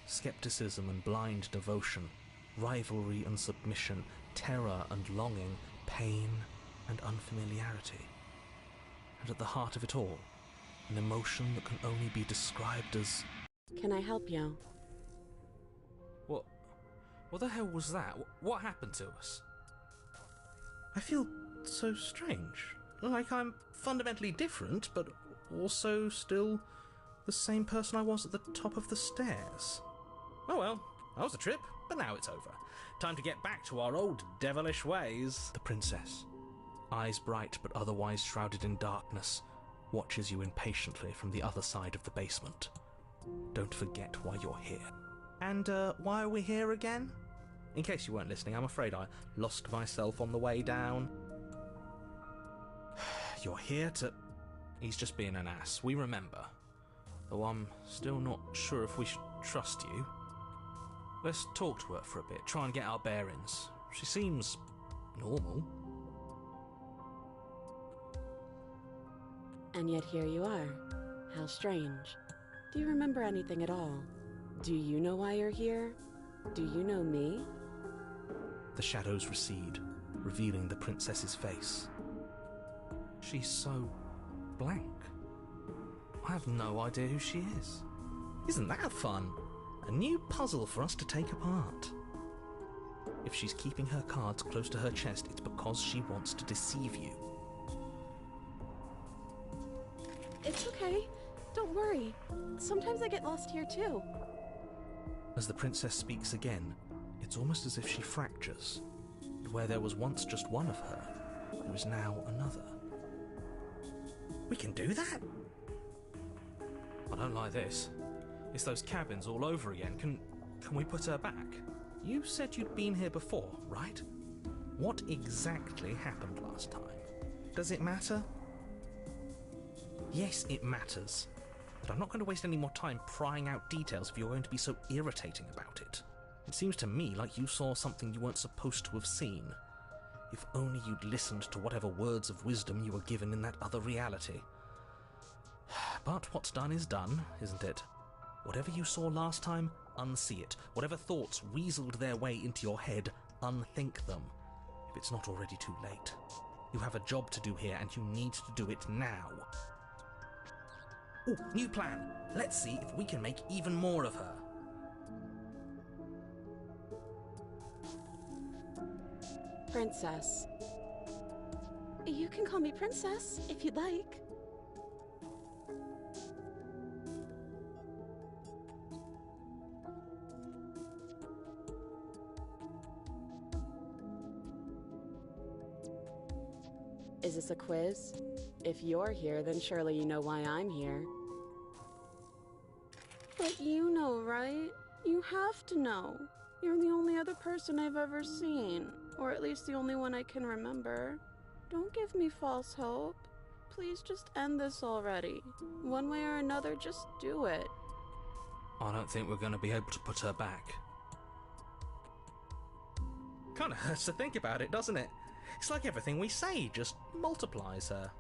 skepticism and blind devotion, rivalry and submission, terror and longing, pain and unfamiliarity. And at the heart of it all, an emotion that can only be described as... Can I help you? What the hell was that? What happened to us? I feel so strange. Like I'm fundamentally different, but also still the same person I was at the top of the stairs. Oh well, that was a trip, but now it's over. Time to get back to our old devilish ways. The princess, eyes bright but otherwise shrouded in darkness, watches you impatiently from the other side of the basement. Don't forget why you're here. And why are we here again? In case you weren't listening, I'm afraid I lost myself on the way down. You're here to... He's just being an ass, we remember. Though I'm still not sure if we should trust you. Let's talk to her for a bit, try and get our bearings. She seems... normal. And yet here you are. How strange. Do you remember anything at all? Do you know why you're here? Do you know me? The shadows recede, revealing the princess's face. She's so blank. I have no idea who she is. Isn't that fun? A new puzzle for us to take apart. If she's keeping her cards close to her chest, it's because she wants to deceive you. It's okay. Don't worry. Sometimes I get lost here too. As the princess speaks again, it's almost as if she fractures. And where there was once just one of her, there is now another. We can do that? I don't like this. It's those cabins all over again. Can we put her back? You said you'd been here before, right? What exactly happened last time? Does it matter? Yes, it matters. But I'm not going to waste any more time prying out details if you're going to be so irritating about it. It seems to me like you saw something you weren't supposed to have seen. If only you'd listened to whatever words of wisdom you were given in that other reality. But what's done is done, isn't it? Whatever you saw last time, unsee it. Whatever thoughts weaseled their way into your head, unthink them. If it's not already too late. You have a job to do here, and you need to do it now. Ooh, new plan. Let's see if we can make even more of her. Princess. You can call me Princess, if you'd like. Is this a quiz? If you're here, then surely you know why I'm here. But you know, right? You have to know. You're the only other person I've ever seen. Or at least the only one I can remember. Don't give me false hope. Please just end this already. One way or another, just do it. I don't think we're going to be able to put her back. Kind of hurts to think about it, doesn't it? It's like everything we say just multiplies her.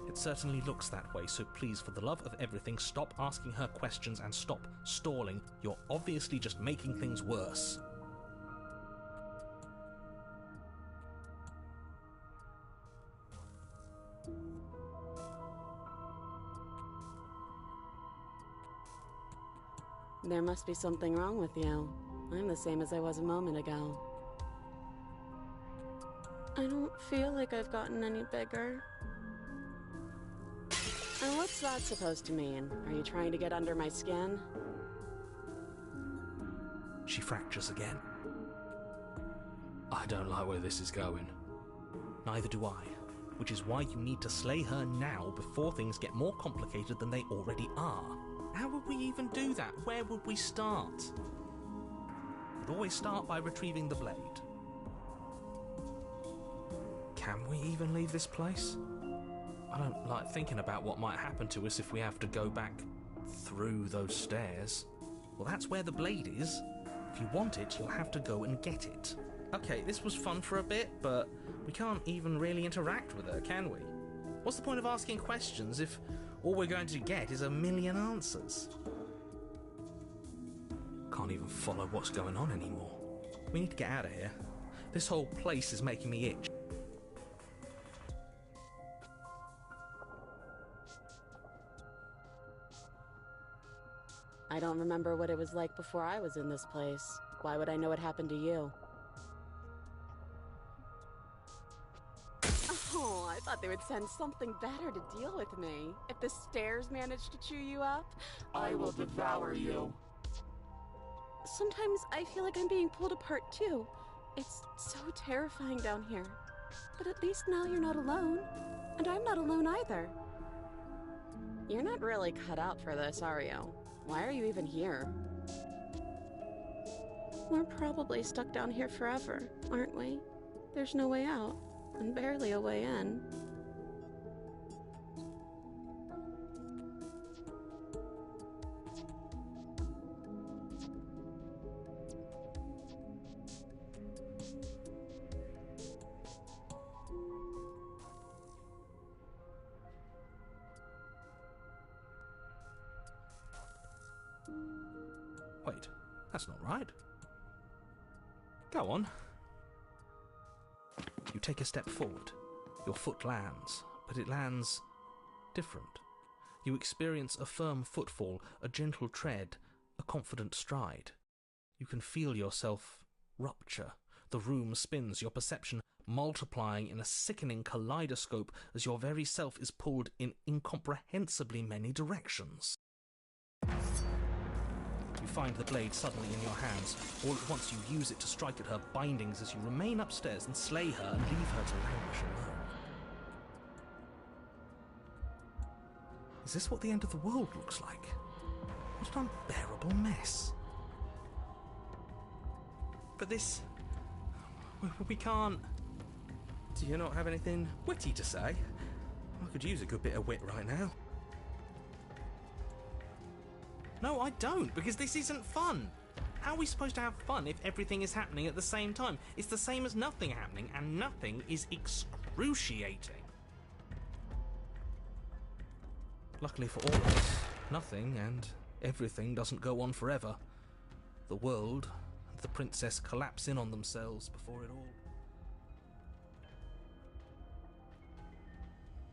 It certainly looks that way, so please, for the love of everything, stop asking her questions and stop stalling. You're obviously just making things worse. There must be something wrong with you. I'm the same as I was a moment ago. I don't feel like I've gotten any bigger. And what's that supposed to mean? Are you trying to get under my skin? She fractures again. I don't like where this is going. Neither do I, which is why you need to slay her now before things get more complicated than they already are. How would we even do that? Where would we start? We'd always start by retrieving the blade. Can we even leave this place? I don't like thinking about what might happen to us if we have to go back through those stairs. Well, that's where the blade is. If you want it, you'll have to go and get it. Okay, this was fun for a bit, but we can't even really interact with her, can we? What's the point of asking questions if all we're going to get is a million answers? Can't even follow what's going on anymore. We need to get out of here. This whole place is making me itch. I don't remember what it was like before I was in this place. Why would I know what happened to you? Oh, I thought they would send something better to deal with me. If the stairs managed to chew you up, I will devour you. sometimes I feel like I'm being pulled apart too. It's so terrifying down here. But at least now you're not alone. And I'm not alone either. You're not really cut out for this, are you? Why are you even here? We're probably stuck down here forever, aren't we? There's no way out, and barely a way in. Wait, that's not right. Go on. You take a step forward. Your foot lands, but it lands different. You experience a firm footfall, a gentle tread, a confident stride. You can feel yourself rupture. The room spins, your perception multiplying in a sickening kaleidoscope as your very self is pulled in incomprehensibly many directions. You find the blade suddenly in your hands. All at once you use it to strike at her bindings as you remain upstairs and slay her and leave her to languish alone. Is this what the end of the world looks like? What an unbearable mess. But this We can't... Do you not have anything witty to say? I could use a good bit of wit right now. No, I don't, because this isn't fun. How are we supposed to have fun if everything is happening at the same time? It's the same as nothing happening, and nothing is excruciating. Luckily for all of us, nothing and everything doesn't go on forever. The world and the princess collapse in on themselves before it all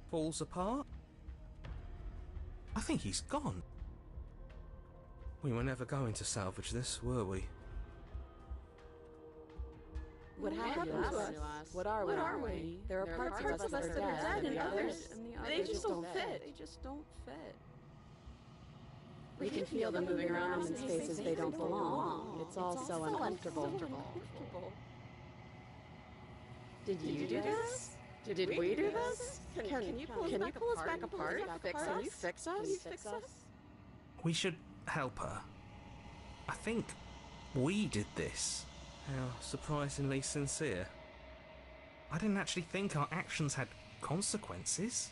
falls apart. I think he's gone. We were never going to salvage this, were we? What happened to us? What are we? There are parts of us that are dead, and the others, they just don't fit. They just don't fit. We can feel them moving around in spaces they don't belong. It's all so uncomfortable. Did you do this? Did we do this? Can you pull us back apart? Can you fix us? We should help her. I think we did this. How surprisingly sincere. I didn't actually think our actions had consequences.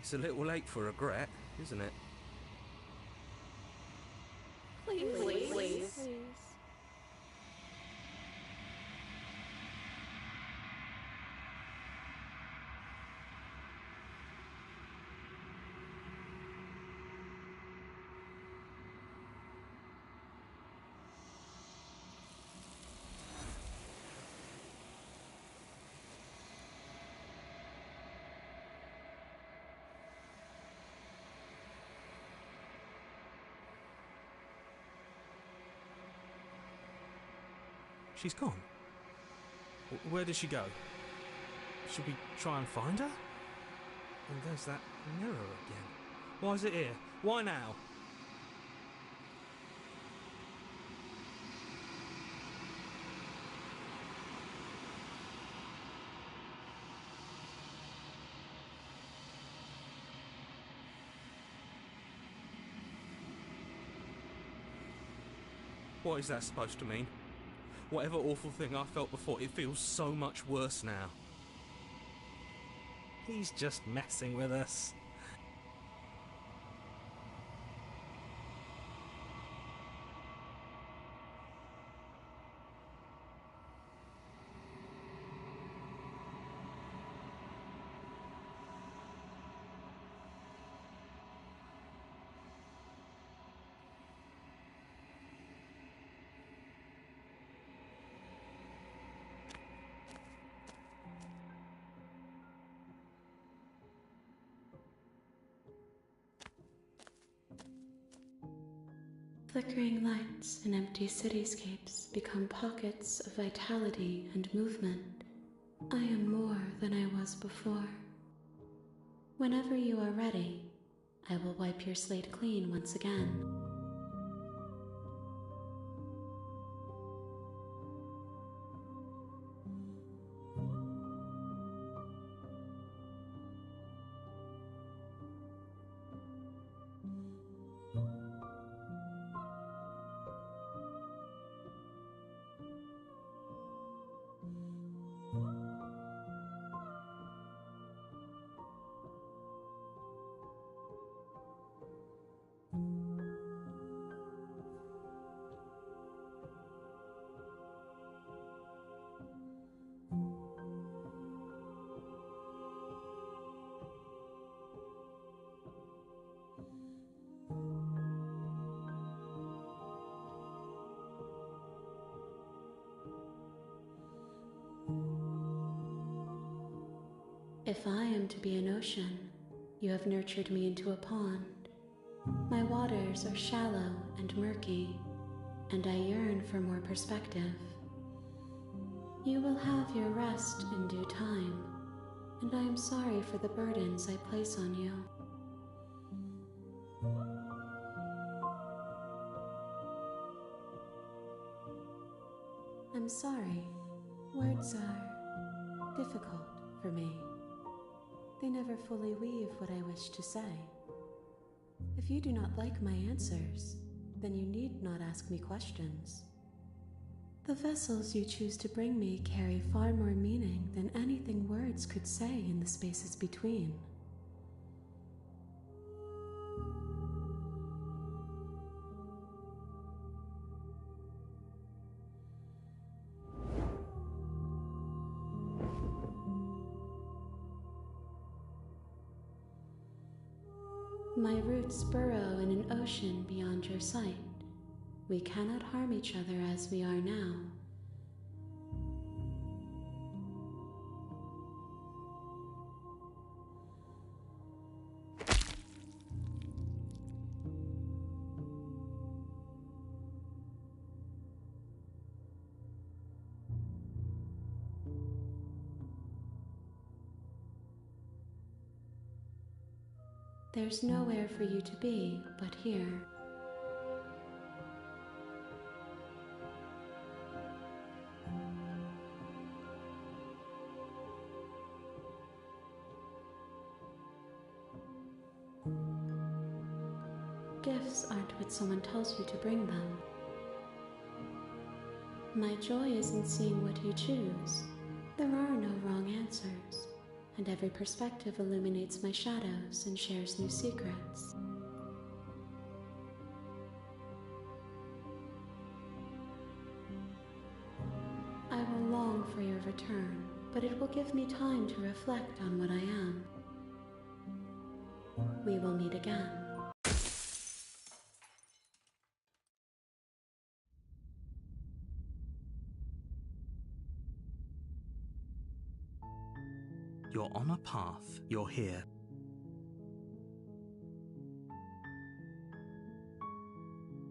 It's a little late for regret, isn't it? Please. She's gone. Where did she go? Should we try and find her? And there's that mirror again. Why is it here? Why now? What is that supposed to mean? Whatever awful thing I felt before, it feels so much worse now. He's just messing with us. Flickering lights in empty cityscapes become pockets of vitality and movement. I am more than I was before. Whenever you are ready, I will wipe your slate clean once again. If I am to be an ocean, you have nurtured me into a pond. My waters are shallow and murky, and I yearn for more perspective. You will have your rest in due time, and I am sorry for the burdens I place on you. I'm sorry. Words are difficult for me. They never fully weave what I wish to say. If you do not like my answers, then you need not ask me questions. The vessels you choose to bring me carry far more meaning than anything words could say in the spaces between. My roots burrow in an ocean beyond your sight. We cannot harm each other as we are now. There's nowhere for you to be but here. Gifts aren't what someone tells you to bring them. My joy is in seeing what you choose. There are no wrong answers, and every perspective illuminates my shadows and shares new secrets. I will long for your return, but it will give me time to reflect on what I am. We will meet again. You're on a path, you're here.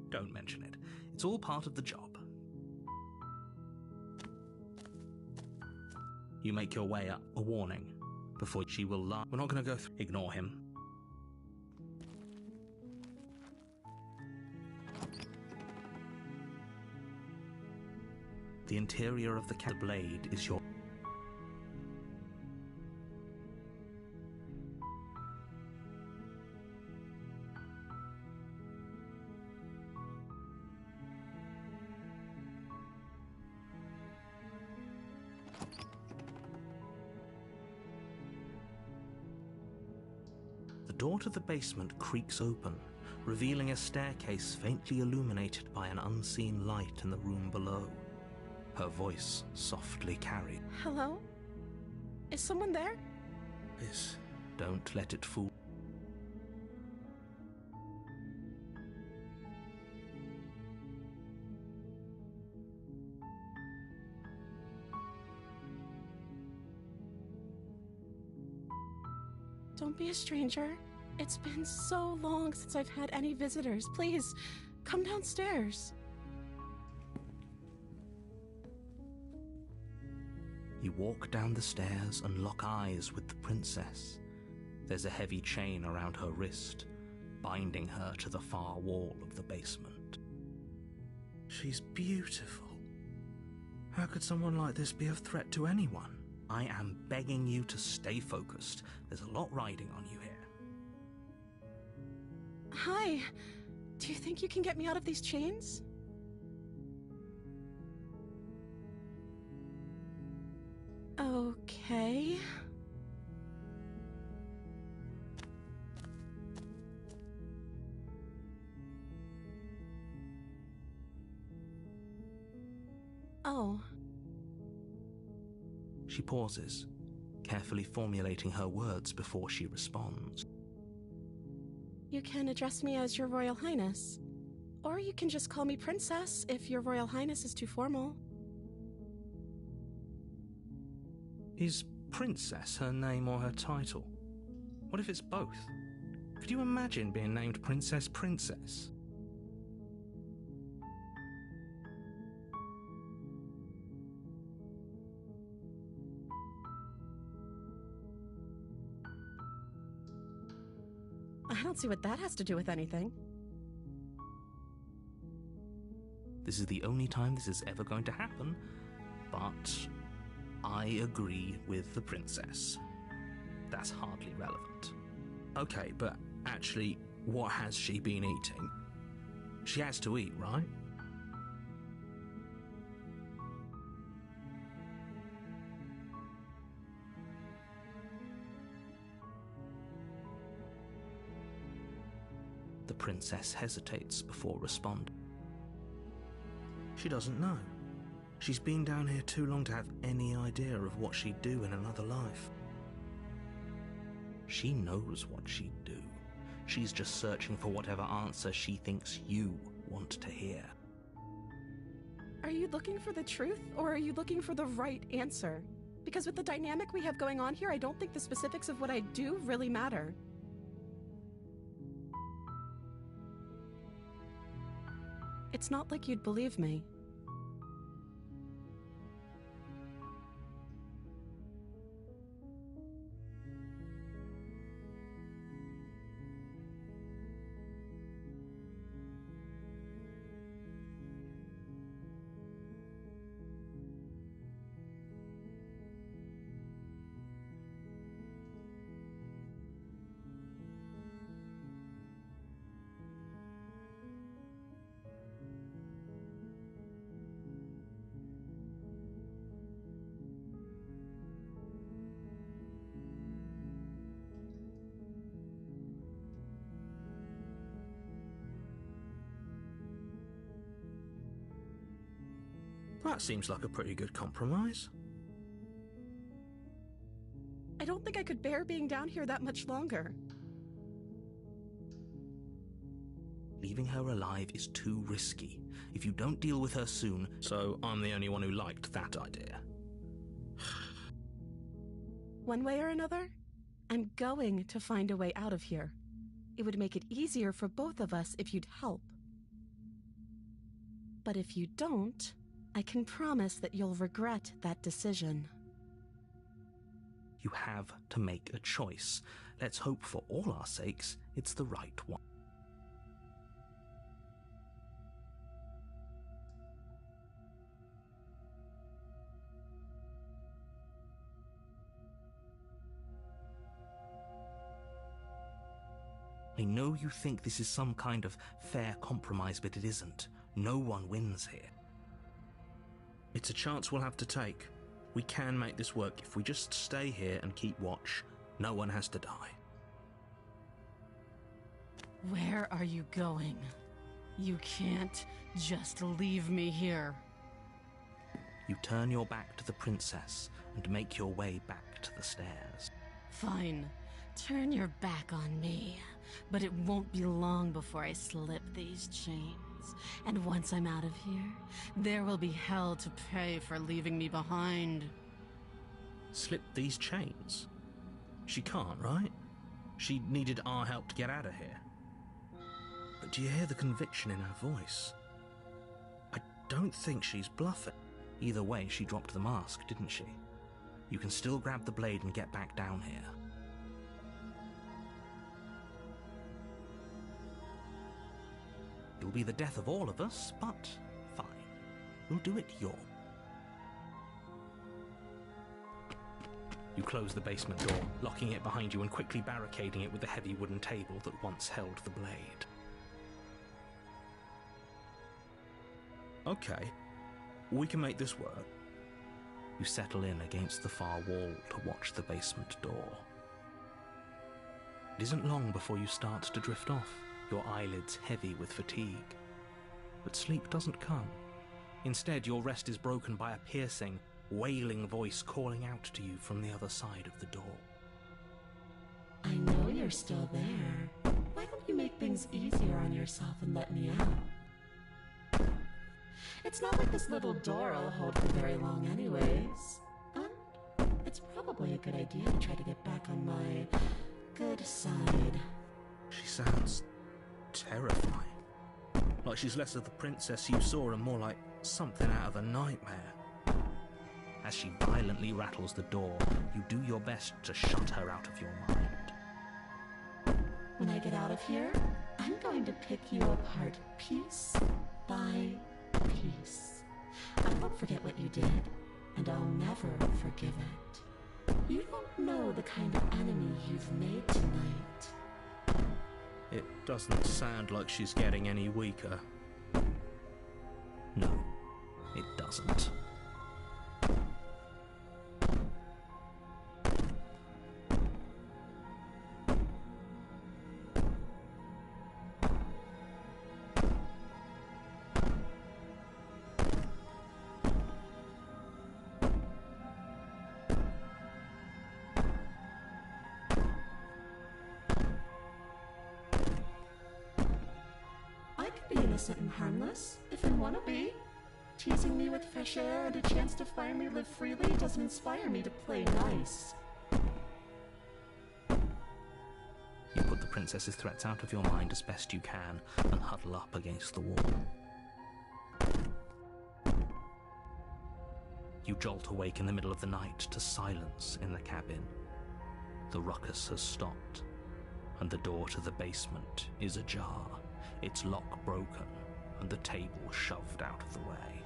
Don't mention it. It's all part of the job. You make your way up, a warning, before she will lie. We're not going to go through. Ignore him. The interior of the blade is your... The door to the basement creaks open, revealing a staircase faintly illuminated by an unseen light in the room below. Her voice softly carried. Hello? Is someone there? This, don't let it fool. Don't be a stranger. It's been so long since I've had any visitors. Please, come downstairs. You walk down the stairs and lock eyes with the princess. There's a heavy chain around her wrist, binding her to the far wall of the basement. She's beautiful. How could someone like this be a threat to anyone? I am begging you to stay focused. There's a lot riding on you here. Hi. Do you think you can get me out of these chains? Okay. Oh. She pauses, carefully formulating her words before she responds. You can address me as Your Royal Highness. Or you can just call me Princess if Your Royal Highness is too formal. Is Princess her name or her title? What if it's both? Could you imagine being named Princess Princess? I don't see what that has to do with anything. This is the only time this is ever going to happen, but I agree with the princess. That's hardly relevant. Okay, but actually, what has she been eating? She has to eat, right? The princess hesitates before responding. She doesn't know. She's been down here too long to have any idea of what she'd do in another life. She knows what she'd do. She's just searching for whatever answer she thinks you want to hear. Are you looking for the truth, or are you looking for the right answer? Because with the dynamic we have going on here, I don't think the specifics of what I do really matter. It's not like you'd believe me. That seems like a pretty good compromise. I don't think I could bear being down here that much longer. Leaving her alive is too risky if you don't deal with her soon, so I'm the only one who liked that idea. One way or another, I'm going to find a way out of here. It would make it easier for both of us if you'd help. But if you don't, I can promise that you'll regret that decision. You have to make a choice. Let's hope for all our sakes it's the right one. I know you think this is some kind of fair compromise, but it isn't. No one wins here. It's a chance we'll have to take. We can make this work if we just stay here and keep watch. No one has to die. Where are you going? You can't just leave me here. You turn your back to the princess and make your way back to the stairs. Fine. Turn your back on me. But it won't be long before I slip these chains. And once I'm out of here, there will be hell to pay for leaving me behind. Slip these chains? She can't, right? She needed our help to get out of here. But do you hear the conviction in her voice? I don't think she's bluffing. Either way, she dropped the mask, didn't she? You can still grab the blade and get back down here. It'll be the death of all of us, but fine. We'll do it your way. You close the basement door, locking it behind you and quickly barricading it with the heavy wooden table that once held the blade. Okay, we can make this work. You settle in against the far wall to watch the basement door. It isn't long before you start to drift off, your eyelids heavy with fatigue. But sleep doesn't come. Instead, your rest is broken by a piercing, wailing voice calling out to you from the other side of the door. I know you're still there. Why don't you make things easier on yourself and let me out? It's not like this little door will hold for very long anyways. And it's probably a good idea to try to get back on my good side. She sounds terrifying. Like she's less of the princess you saw and more like something out of a nightmare. As she violently rattles the door, you do your best to shut her out of your mind. When I get out of here, I'm going to pick you apart piece by piece. I won't forget what you did, and I'll never forgive it. You don't know the kind of enemy you've made tonight. It doesn't sound like she's getting any weaker. No, it doesn't. innocent and harmless, if you want to be. Teasing me with fresh air and a chance to finally live freely doesn't inspire me to play nice. You put the princess's threats out of your mind as best you can and huddle up against the wall. You jolt awake in the middle of the night to silence in the cabin. The ruckus has stopped, and the door to the basement is ajar, its lock broken, and the table shoved out of the way.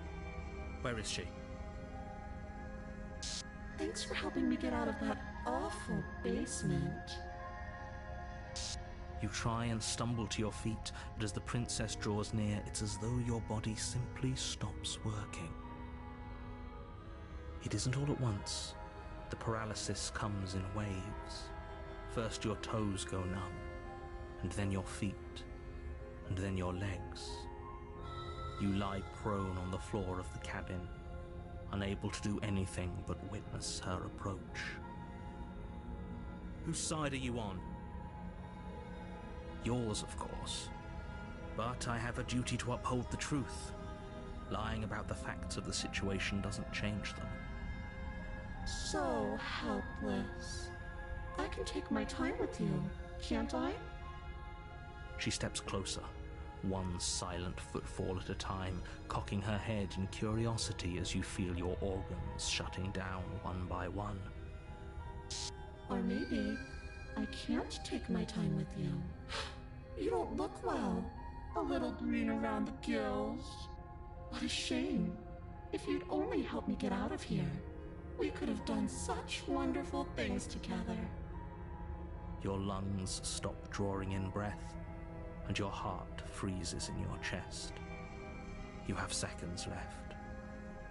Where is she? Thanks for helping me get out of that awful basement. You try and stumble to your feet, but as the princess draws near, it's as though your body simply stops working. It isn't all at once. The paralysis comes in waves. First your toes go numb, and then your feet, and then your legs. You lie prone on the floor of the cabin, unable to do anything but witness her approach. Whose side are you on? Yours, of course. But I have a duty to uphold the truth. Lying about the facts of the situation doesn't change them. So helpless. I can take my time with you, can't I? She steps closer, one silent footfall at a time, cocking her head in curiosity as you feel your organs shutting down one by one. Or maybe I can't take my time with you. You don't look well. A little green around the gills. What a shame. If you'd only helped me get out of here, we could have done such wonderful things together. Your lungs stop drawing in breath, and your heart freezes in your chest. You have seconds left.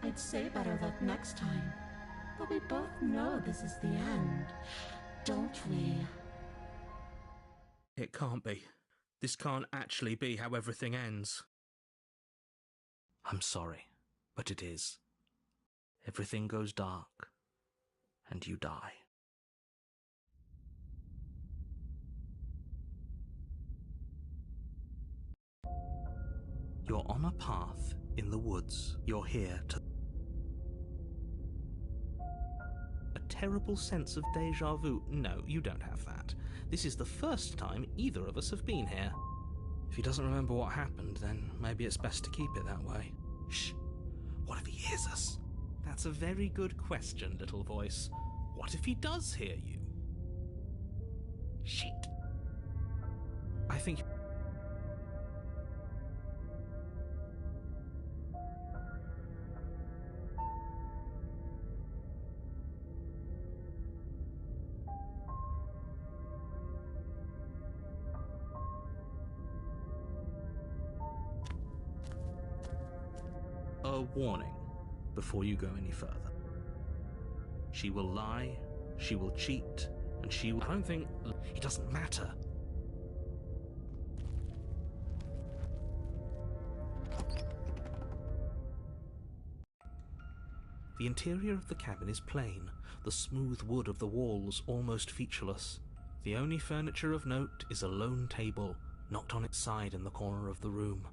I'd say better luck next time, but we both know this is the end, don't we? It can't be. This can't actually be how everything ends. I'm sorry, but it is. Everything goes dark, and you die. You're on a path in the woods. You're here to... A terrible sense of déjà vu. No, you don't have that. This is the first time either of us have been here. If he doesn't remember what happened, then maybe it's best to keep it that way. Shh! What if he hears us? That's a very good question, little voice. What if he does hear you? Shit. I think... A warning before you go any further. She will lie, she will cheat, and she will... I don't think... It doesn't matter. The interior of the cabin is plain, the smooth wood of the walls almost featureless. The only furniture of note is a lone table, knocked on its side in the corner of the room.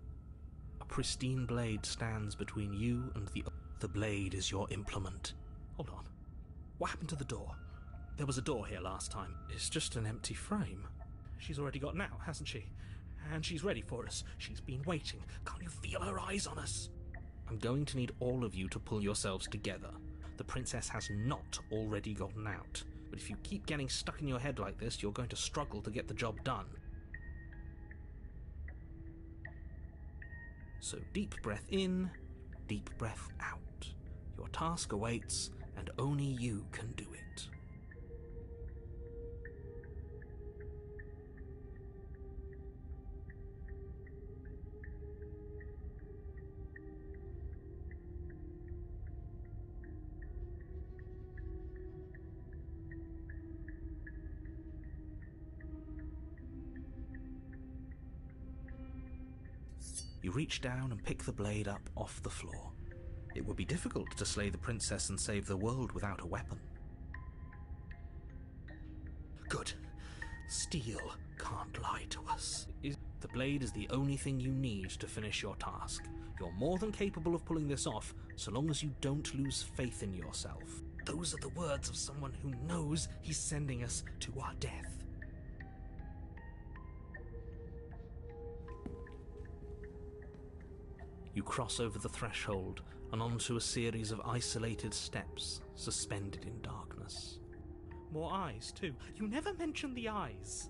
A pristine blade stands between you and the... The blade is your implement. Hold on. What happened to the door? There was a door here last time. It's just an empty frame. She's already got out, hasn't she? And she's ready for us. She's been waiting. Can't you feel her eyes on us? I'm going to need all of you to pull yourselves together. The princess has not already gotten out. But if you keep getting stuck in your head like this, you're going to struggle to get the job done. So deep breath in, deep breath out. Your task awaits, and only you can do it. You reach down and pick the blade up off the floor. It would be difficult to slay the princess and save the world without a weapon. Good. Steel can't lie to us. The blade is the only thing you need to finish your task. You're more than capable of pulling this off, so long as you don't lose faith in yourself. Those are the words of someone who knows he's sending us to our death. You cross over the threshold and onto a series of isolated steps suspended in darkness. More eyes, too. You never mentioned the eyes.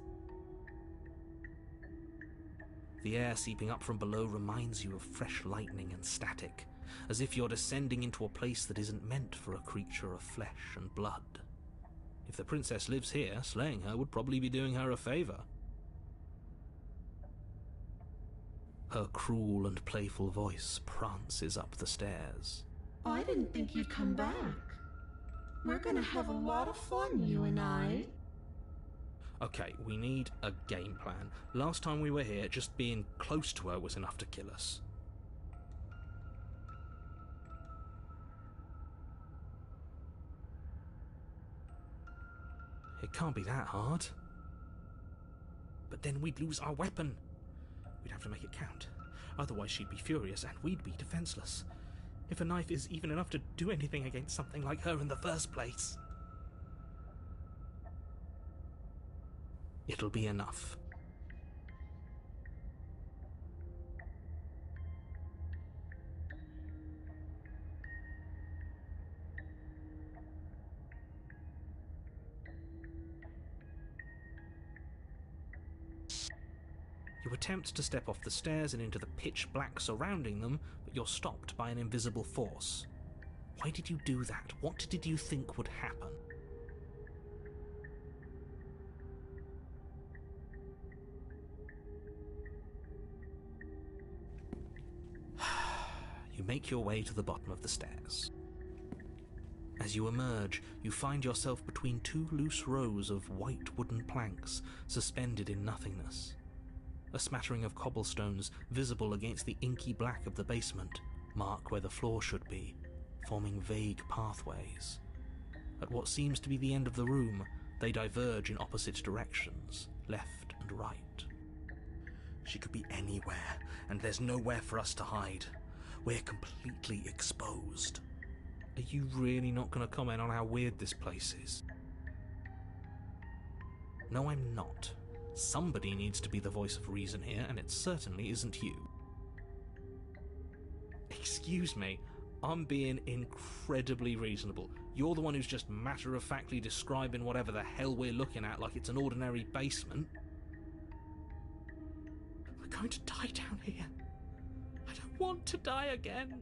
The air seeping up from below reminds you of fresh lightning and static, as if you're descending into a place that isn't meant for a creature of flesh and blood. If the princess lives here, slaying her would probably be doing her a favour. Her cruel and playful voice prances up the stairs. I didn't think you'd come back. We're gonna have a lot of fun, you and I. Okay, we need a game plan. Last time we were here, just being close to her was enough to kill us. It can't be that hard. But then we'd lose our weapon. We'd have to make it count. Otherwise she'd be furious and we'd be defenseless. If a knife is even enough to do anything against something like her in the first place. It'll be enough. You attempt to step off the stairs and into the pitch black surrounding them, but you're stopped by an invisible force. Why did you do that? What did you think would happen? You make your way to the bottom of the stairs. As you emerge, you find yourself between two loose rows of white wooden planks suspended in nothingness. A smattering of cobblestones, visible against the inky black of the basement, mark where the floor should be, forming vague pathways. At what seems to be the end of the room, they diverge in opposite directions, left and right. She could be anywhere, and there's nowhere for us to hide. We're completely exposed. Are you really not going to comment on how weird this place is? No, I'm not. Somebody needs to be the voice of reason here, and it certainly isn't you. Excuse me, I'm being incredibly reasonable. You're the one who's just matter-of-factly describing whatever the hell we're looking at like it's an ordinary basement. We're going to die down here. I don't want to die again.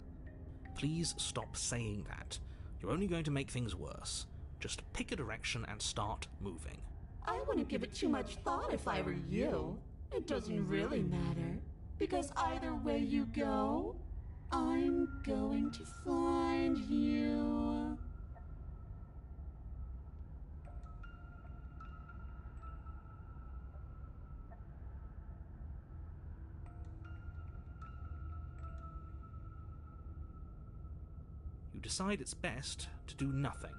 Please stop saying that. You're only going to make things worse. Just pick a direction and start moving. I wouldn't give it too much thought if I were you. It doesn't really matter, because either way you go, I'm going to find you. You decide it's best to do nothing.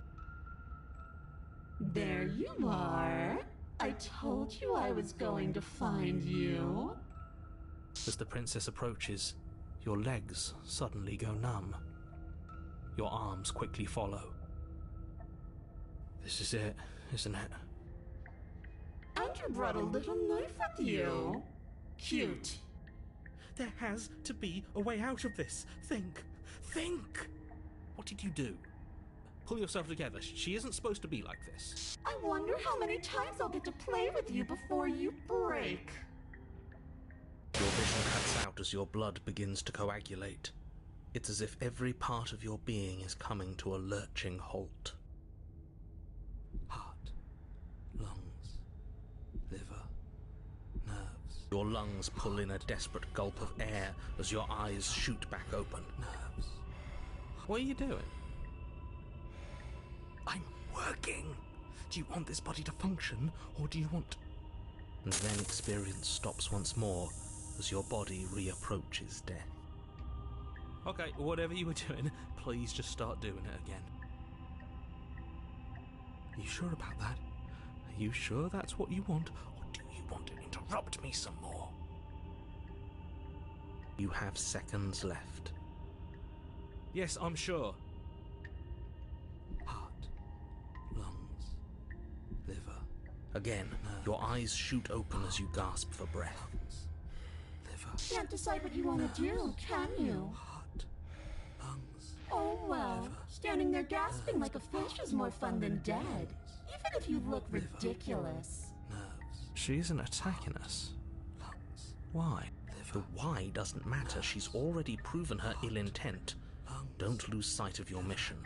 There you are. I told you I was going to find you. As the princess approaches, your legs suddenly go numb. Your arms quickly follow. This is it, isn't it? And you brought a little knife with you. Cute. There has to be a way out of this. Think. What did you do? Pull yourself together. She isn't supposed to be like this. I wonder how many times I'll get to play with you before you break. Your vision cuts out as your blood begins to coagulate. It's as if every part of your being is coming to a lurching halt. Heart, lungs, liver, nerves. Your lungs pull in a desperate gulp of air as your eyes shoot back open. Nerves. What are you doing? I'm working. Do you want this body to function, or do you want... And then experience stops once more as your body reapproaches death. Okay, whatever you were doing, please just start doing it again. Are you sure about that? Are you sure that's what you want, or do you want to interrupt me some more? You have seconds left. Yes, I'm sure. Heart, lungs, liver. Again, your eyes shoot open as you gasp for breath. Liver. Can't decide what you want to do, can you? Heart, lungs. Oh well, standing there gasping like a fish is more fun than dead. Even if you look ridiculous. Nerves. She isn't attacking us. Lungs. Why? The why doesn't matter. She's already proven her ill intent. Don't lose sight of your mission.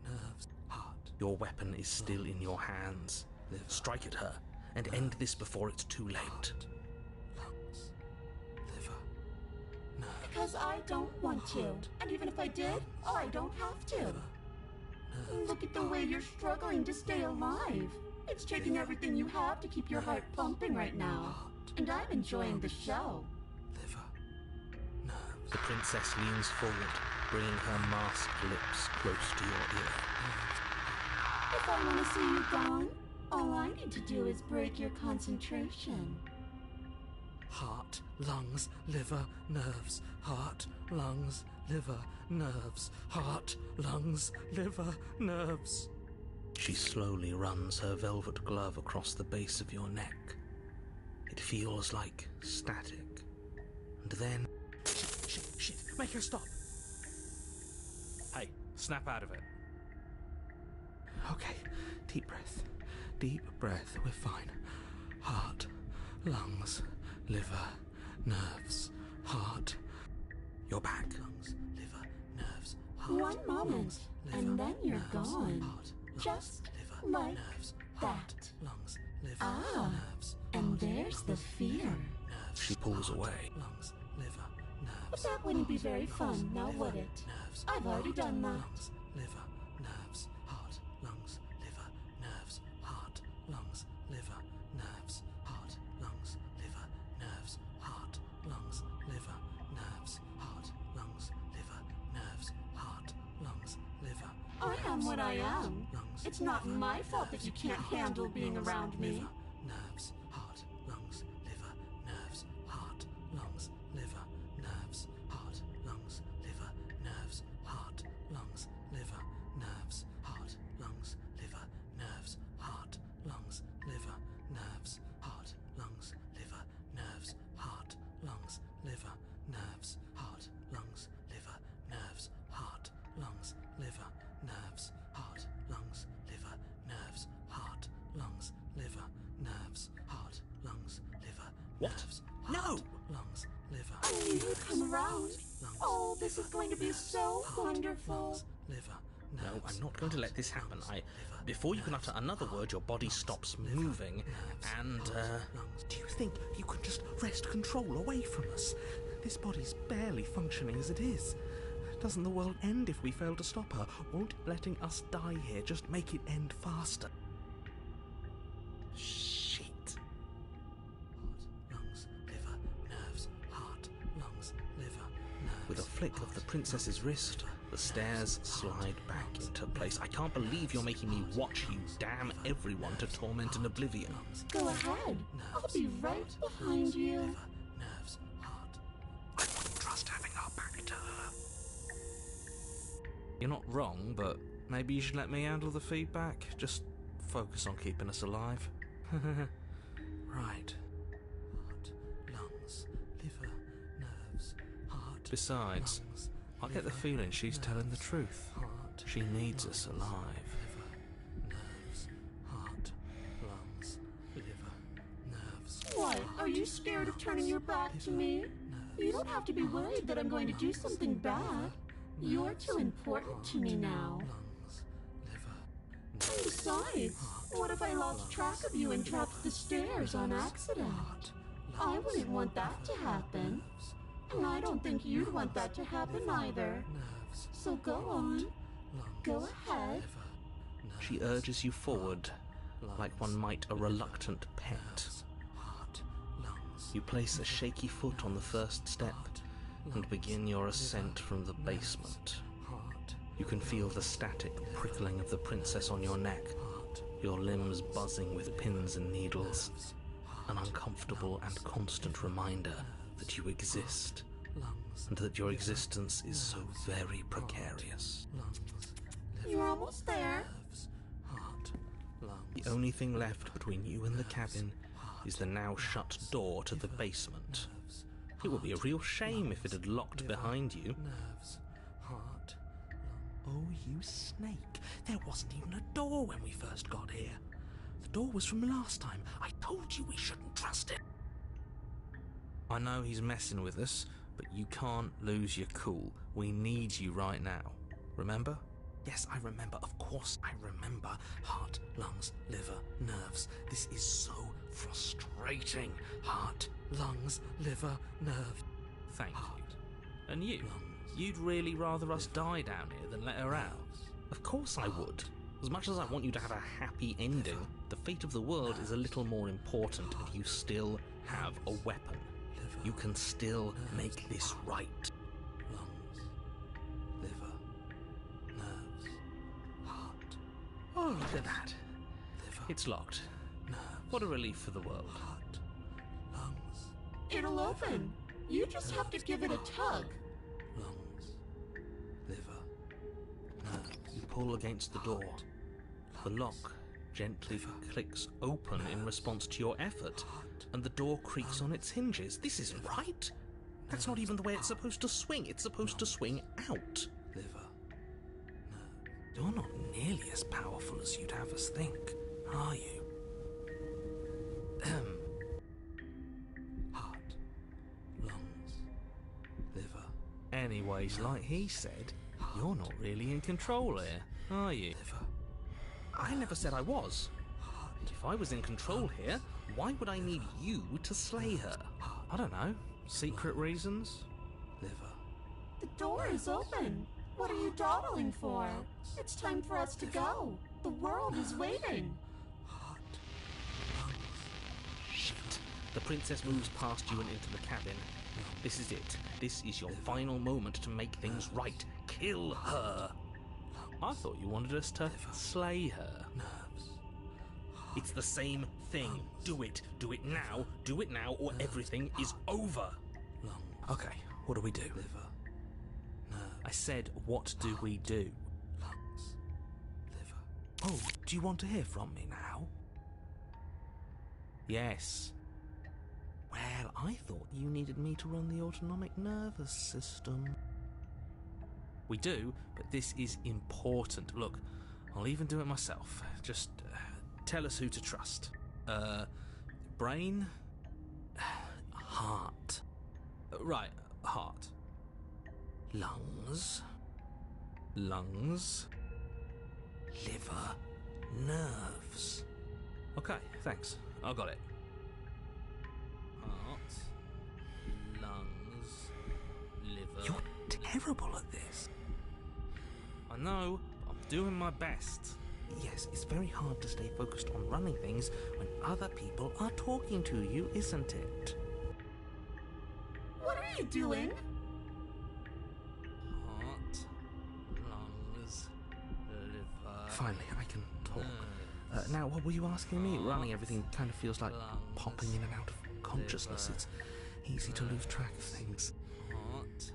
Nerves. Heart. Your weapon is still in your hands. Strike at her and end this before it's too late. Lungs. Liver. Nerves. Because I don't want to. And even if I did, I don't have to. Look at the way you're struggling to stay alive. It's taking everything you have to keep your heart pumping right now. And I'm enjoying the show. Liver. Nerves. The princess leans forward, bringing her masked lips close to your ear. If I want to see you gone, all I need to do is break your concentration. Heart, lungs, liver, nerves. Heart, lungs, liver, nerves. Heart, lungs, liver, nerves. She slowly runs her velvet glove across the base of your neck. It feels like static. And then... Shit, make her stop. Hey, snap out of it. Okay, deep breath. Deep breath, we're fine. Heart, lungs, liver, nerves, heart. You're back. Lungs, liver, nerves, heart. One moment, liver, and then you're nerves, gone. Heart, lungs, Just liver, like nerves, that. heart, lungs, liver, Ah, nerves, and heart, there's the fear. nerves. She pulls away. Lungs, liver, nerves. But that wouldn't be very fun, now would it? Nerves, I've already heart, done that. Lungs, liver, nerves, heart, lungs, liver, nerves, heart, lungs, liver, nerves, heart, lungs, liver, nerves, heart, lungs, liver, nerves, heart, lungs, liver, nerves, heart, lungs, liver. I am what I am. Lungs, It's not liver, my fault that you can't handle being lungs, around me. liver, nerves, heart, lungs, liver, nerves, heart, lungs, liver, nerves, heart, lungs, liver, nerves, heart, lungs, liver, nerves, heart, lungs, liver, nerves, heart, lungs, liver, nerves, heart, lungs, liver, nerves, heart, lungs, liver, nerves, heart, lungs, liver, nerves, heart, lungs, liver, nerves, heart, lungs, liver, nerves, heart, lungs, liver, nerves, heart, lungs, liver. What? No! Lungs, liver. I knew you'd come around. Lungs, Oh, this is going to be so wonderful. lungs, liver. No, nerves, I'm not going to let this happen. Before you can utter another word, your body stops moving, and, Do you think you can just wrest control away from us? This body's barely functioning as it is. Doesn't the world end if we fail to stop her? Won't letting us die here just make it end faster? Shit. Heart, lungs, liver, nerves, heart, lungs, liver, nerves. With a flick of the princess's wrist, the stairs slide back into place. I can't believe you're making me watch you damn everyone to torment and oblivion. Go ahead. I'll be right behind you. Liver, nerves, heart. I wouldn't trust having our back to her. you're not wrong, but maybe you should let me handle the feedback. Just focus on keeping us alive. Right. Heart, lungs, liver, nerves, heart. Besides, lungs, I get the liver, feeling she's telling the nerves, truth. Heart, She needs lungs, us alive. Liver, nerves, heart, lungs, liver, nerves. What? Are you scared of turning your back to me? You don't have to be worried that I'm going to do something bad. You're too important to me now. Lungs, liver, And nerves, besides, what if I lost track of you and dropped the stairs on accident? I wouldn't want that to happen. And I don't think you'd want that to happen either. nerves, So go on. lungs, Go ahead. liver, nerves, She urges you forward, like one might a reluctant pet. nerves, heart, lungs. You place a shaky foot on the first step and begin your ascent from the basement. You can feel the static prickling of the princess on your neck, your limbs buzzing with pins and needles, an uncomfortable and constant reminder that you exist and that your existence is so very precarious. You're almost there. The only thing left between you and the cabin is the now shut door to the basement. It would be a real shame if it had locked behind you. Oh, you snake. There wasn't even a door when we first got here. The door was from last time. I told you we shouldn't trust it. I know he's messing with us, but you can't lose your cool. We need you right now. Remember? Yes, I remember. Of course I remember. Heart, lungs, liver, nerves. This is so frustrating. Heart, lungs, liver, nerves. Thank you. And you? You'd really rather us die down here than let her out? Of course I would. As much as I want you to have a happy ending, the fate of the world is a little more important, and you still have a weapon. You can still make this right. Lungs, liver, nerves, heart. Oh, look at that. Liver, It's locked. nerves, What a relief for the world. heart, lungs, It'll open. You just have to give it a tug. lungs, liver, nerves. You pull against the door. The lock gently clicks open in response to your effort, and the door creaks on its hinges. This isn't right. That's not even the way it's supposed to swing. It's supposed to swing out. Liver, You're not nearly as powerful as you'd have us think, are you? heart, lungs, liver, Anyways, like he said, you're not really in control here, are you? liver, I never said I was. And if I was in control here, why would I need you to slay her? I don't know. Secret reasons? liver. The door is open. What are you dawdling for? It's time for us to go. The world is waiting. Shit. The princess moves past you and into the cabin. This is it. This is your final moment to make things right. Kill her. I thought you wanted us to slay her. Nerves. It's the same thing. Do it. Do it now. Do it now, or everything is over. Lungs. Okay, what do we do? Liver. Nerves. I said, what do we do? Lungs. Liver. Oh, do you want to hear from me now? Yes. Well, I thought you needed me to run the autonomic nervous system. We do, but this is important. Look, I'll even do it myself. Just tell us who to trust. Brain? Heart. Right, heart. Lungs. Lungs. Liver. Nerves. Okay, thanks. I got it. Heart. Lungs. Liver. You're terrible at this. I know. I'm doing my best. Yes, it's very hard to stay focused on running things when other people are talking to you, isn't it? What are you doing? Heart, lungs, liver. Finally, I can talk. Now, what were you asking me? Running everything kind of feels like popping in and out of consciousness. It's easy to lose track of things. Heart,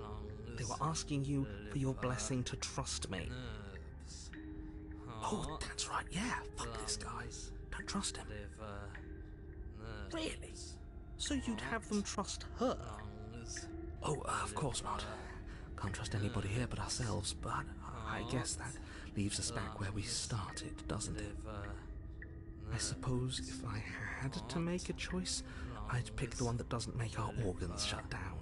lungs, They were asking you for your blessing to trust me. nerves, Oh, heart, that's right, yeah. Fuck this guy. Don't trust him. liver, nerves, Really? So you'd have them trust her? lungs, Oh, of course not. Can't trust anybody here but ourselves, but I guess that leaves us back where we started, doesn't it? liver, I suppose if I had to make a choice, I'd pick the one that doesn't make our organs shut down.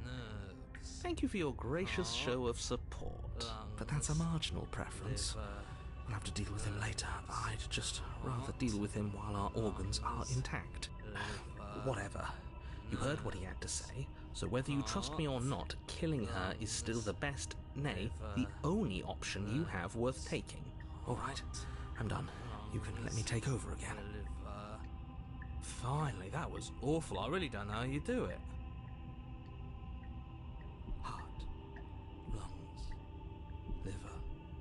nerves, Thank you for your gracious show of support, but that's a marginal preference. We'll have to deal with him later. I'd just rather deal with him while our organs are intact. Whatever. You heard what he had to say, so whether you trust me or not, killing her is still the best, nay, the only option you have worth taking. All right, I'm done. You can let me take over again. liver. Finally, that was awful. I really don't know how you do it. Heart. Lungs. Liver.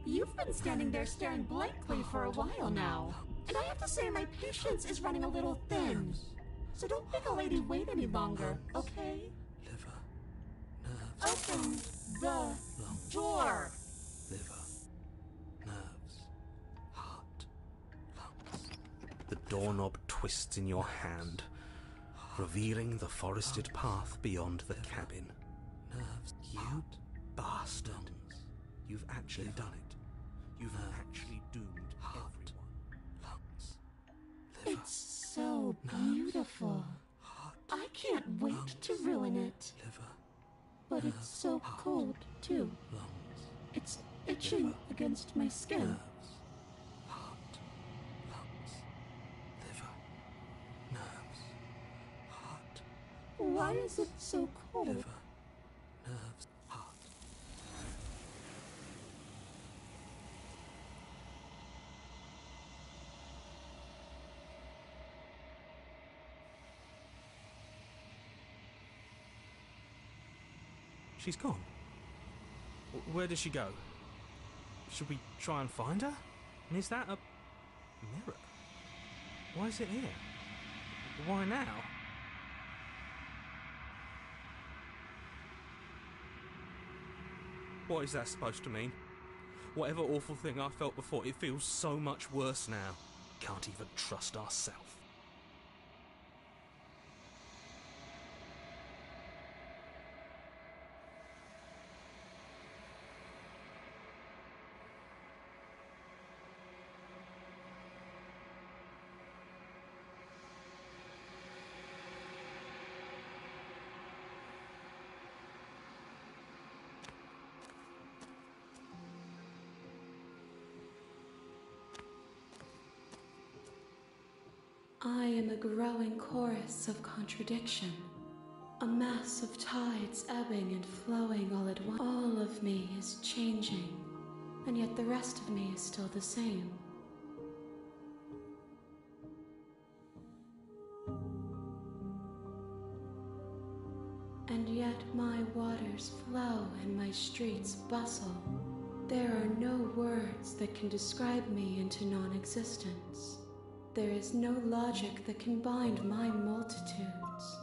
You've been standing there staring blankly for a while now. And I have to say my patience is running a little thin. So don't make a lady wait any longer, okay? Liver. Open the lungs, door. liver, nerves, heart, lungs. The doorknob twists in your hand, revealing the forested path beyond the cabin. Nerves, you bastard. You've actually done it. You've actually doomed everyone. Lungs, liver, It's so beautiful. I can't wait to ruin it. liver, But it's so cold, too. lungs, It's itching against my skin. nerves, heart, lungs, liver, nerves, heart, Why is it so cold? liver, nerves, heart. She's gone. Where does she go? Should we try and find her? And is that a mirror? Why is it here? Why now? What is that supposed to mean? Whatever awful thing I felt before, it feels so much worse now. Can't even trust ourselves. I am a growing chorus of contradiction, a mass of tides ebbing and flowing all at once. All of me is changing, and yet the rest of me is still the same. And yet my waters flow and my streets bustle. There are no words that can describe me into non-existence. There is no logic that can bind my multitudes.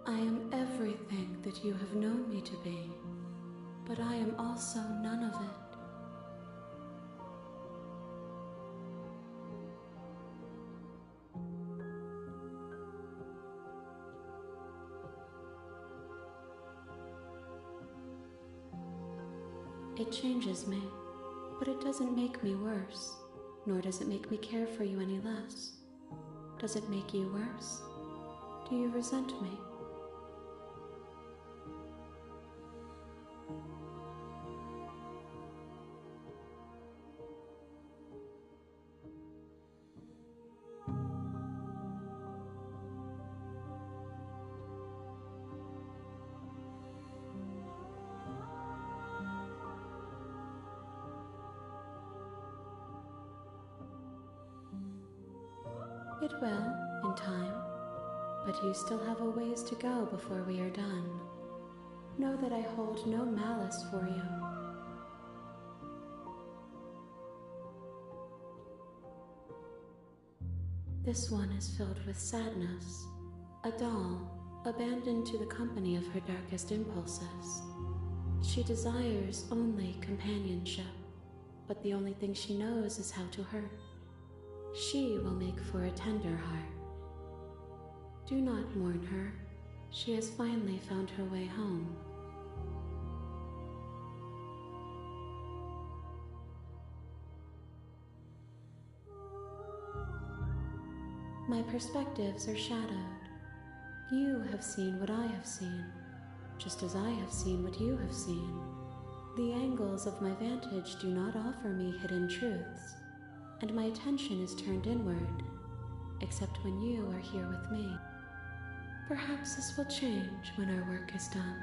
I am everything that you have known me to be, but I am also none of it. It changes me, but it doesn't make me worse, nor does it make me care for you any less. Does it make you worse? Do you resent me? It will, in time, but you still have a ways to go before we are done. Know that I hold no malice for you. This one is filled with sadness, a doll abandoned to the company of her darkest impulses. She desires only companionship, but the only thing she knows is how to hurt. She will make for a tender heart. Do not mourn her. She has finally found her way home. My perspectives are shadowed. You have seen what I have seen, just as I have seen what you have seen. The angles of my vantage do not offer me hidden truths, and my attention is turned inward, except when you are here with me. Perhaps this will change when our work is done.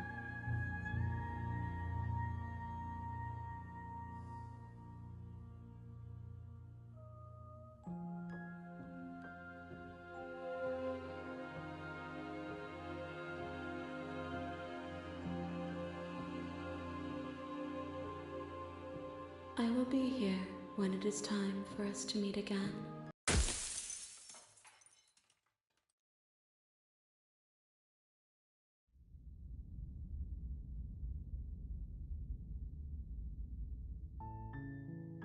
I will be here when it is time for us to meet again.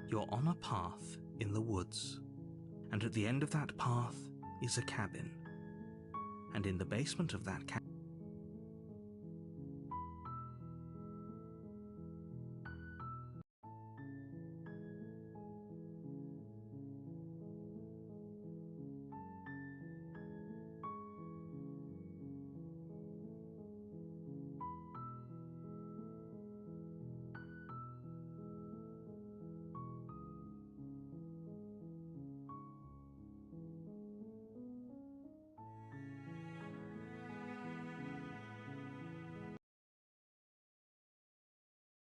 You're on a path in the woods, and at the end of that path is a cabin. And in the basement of that cabin,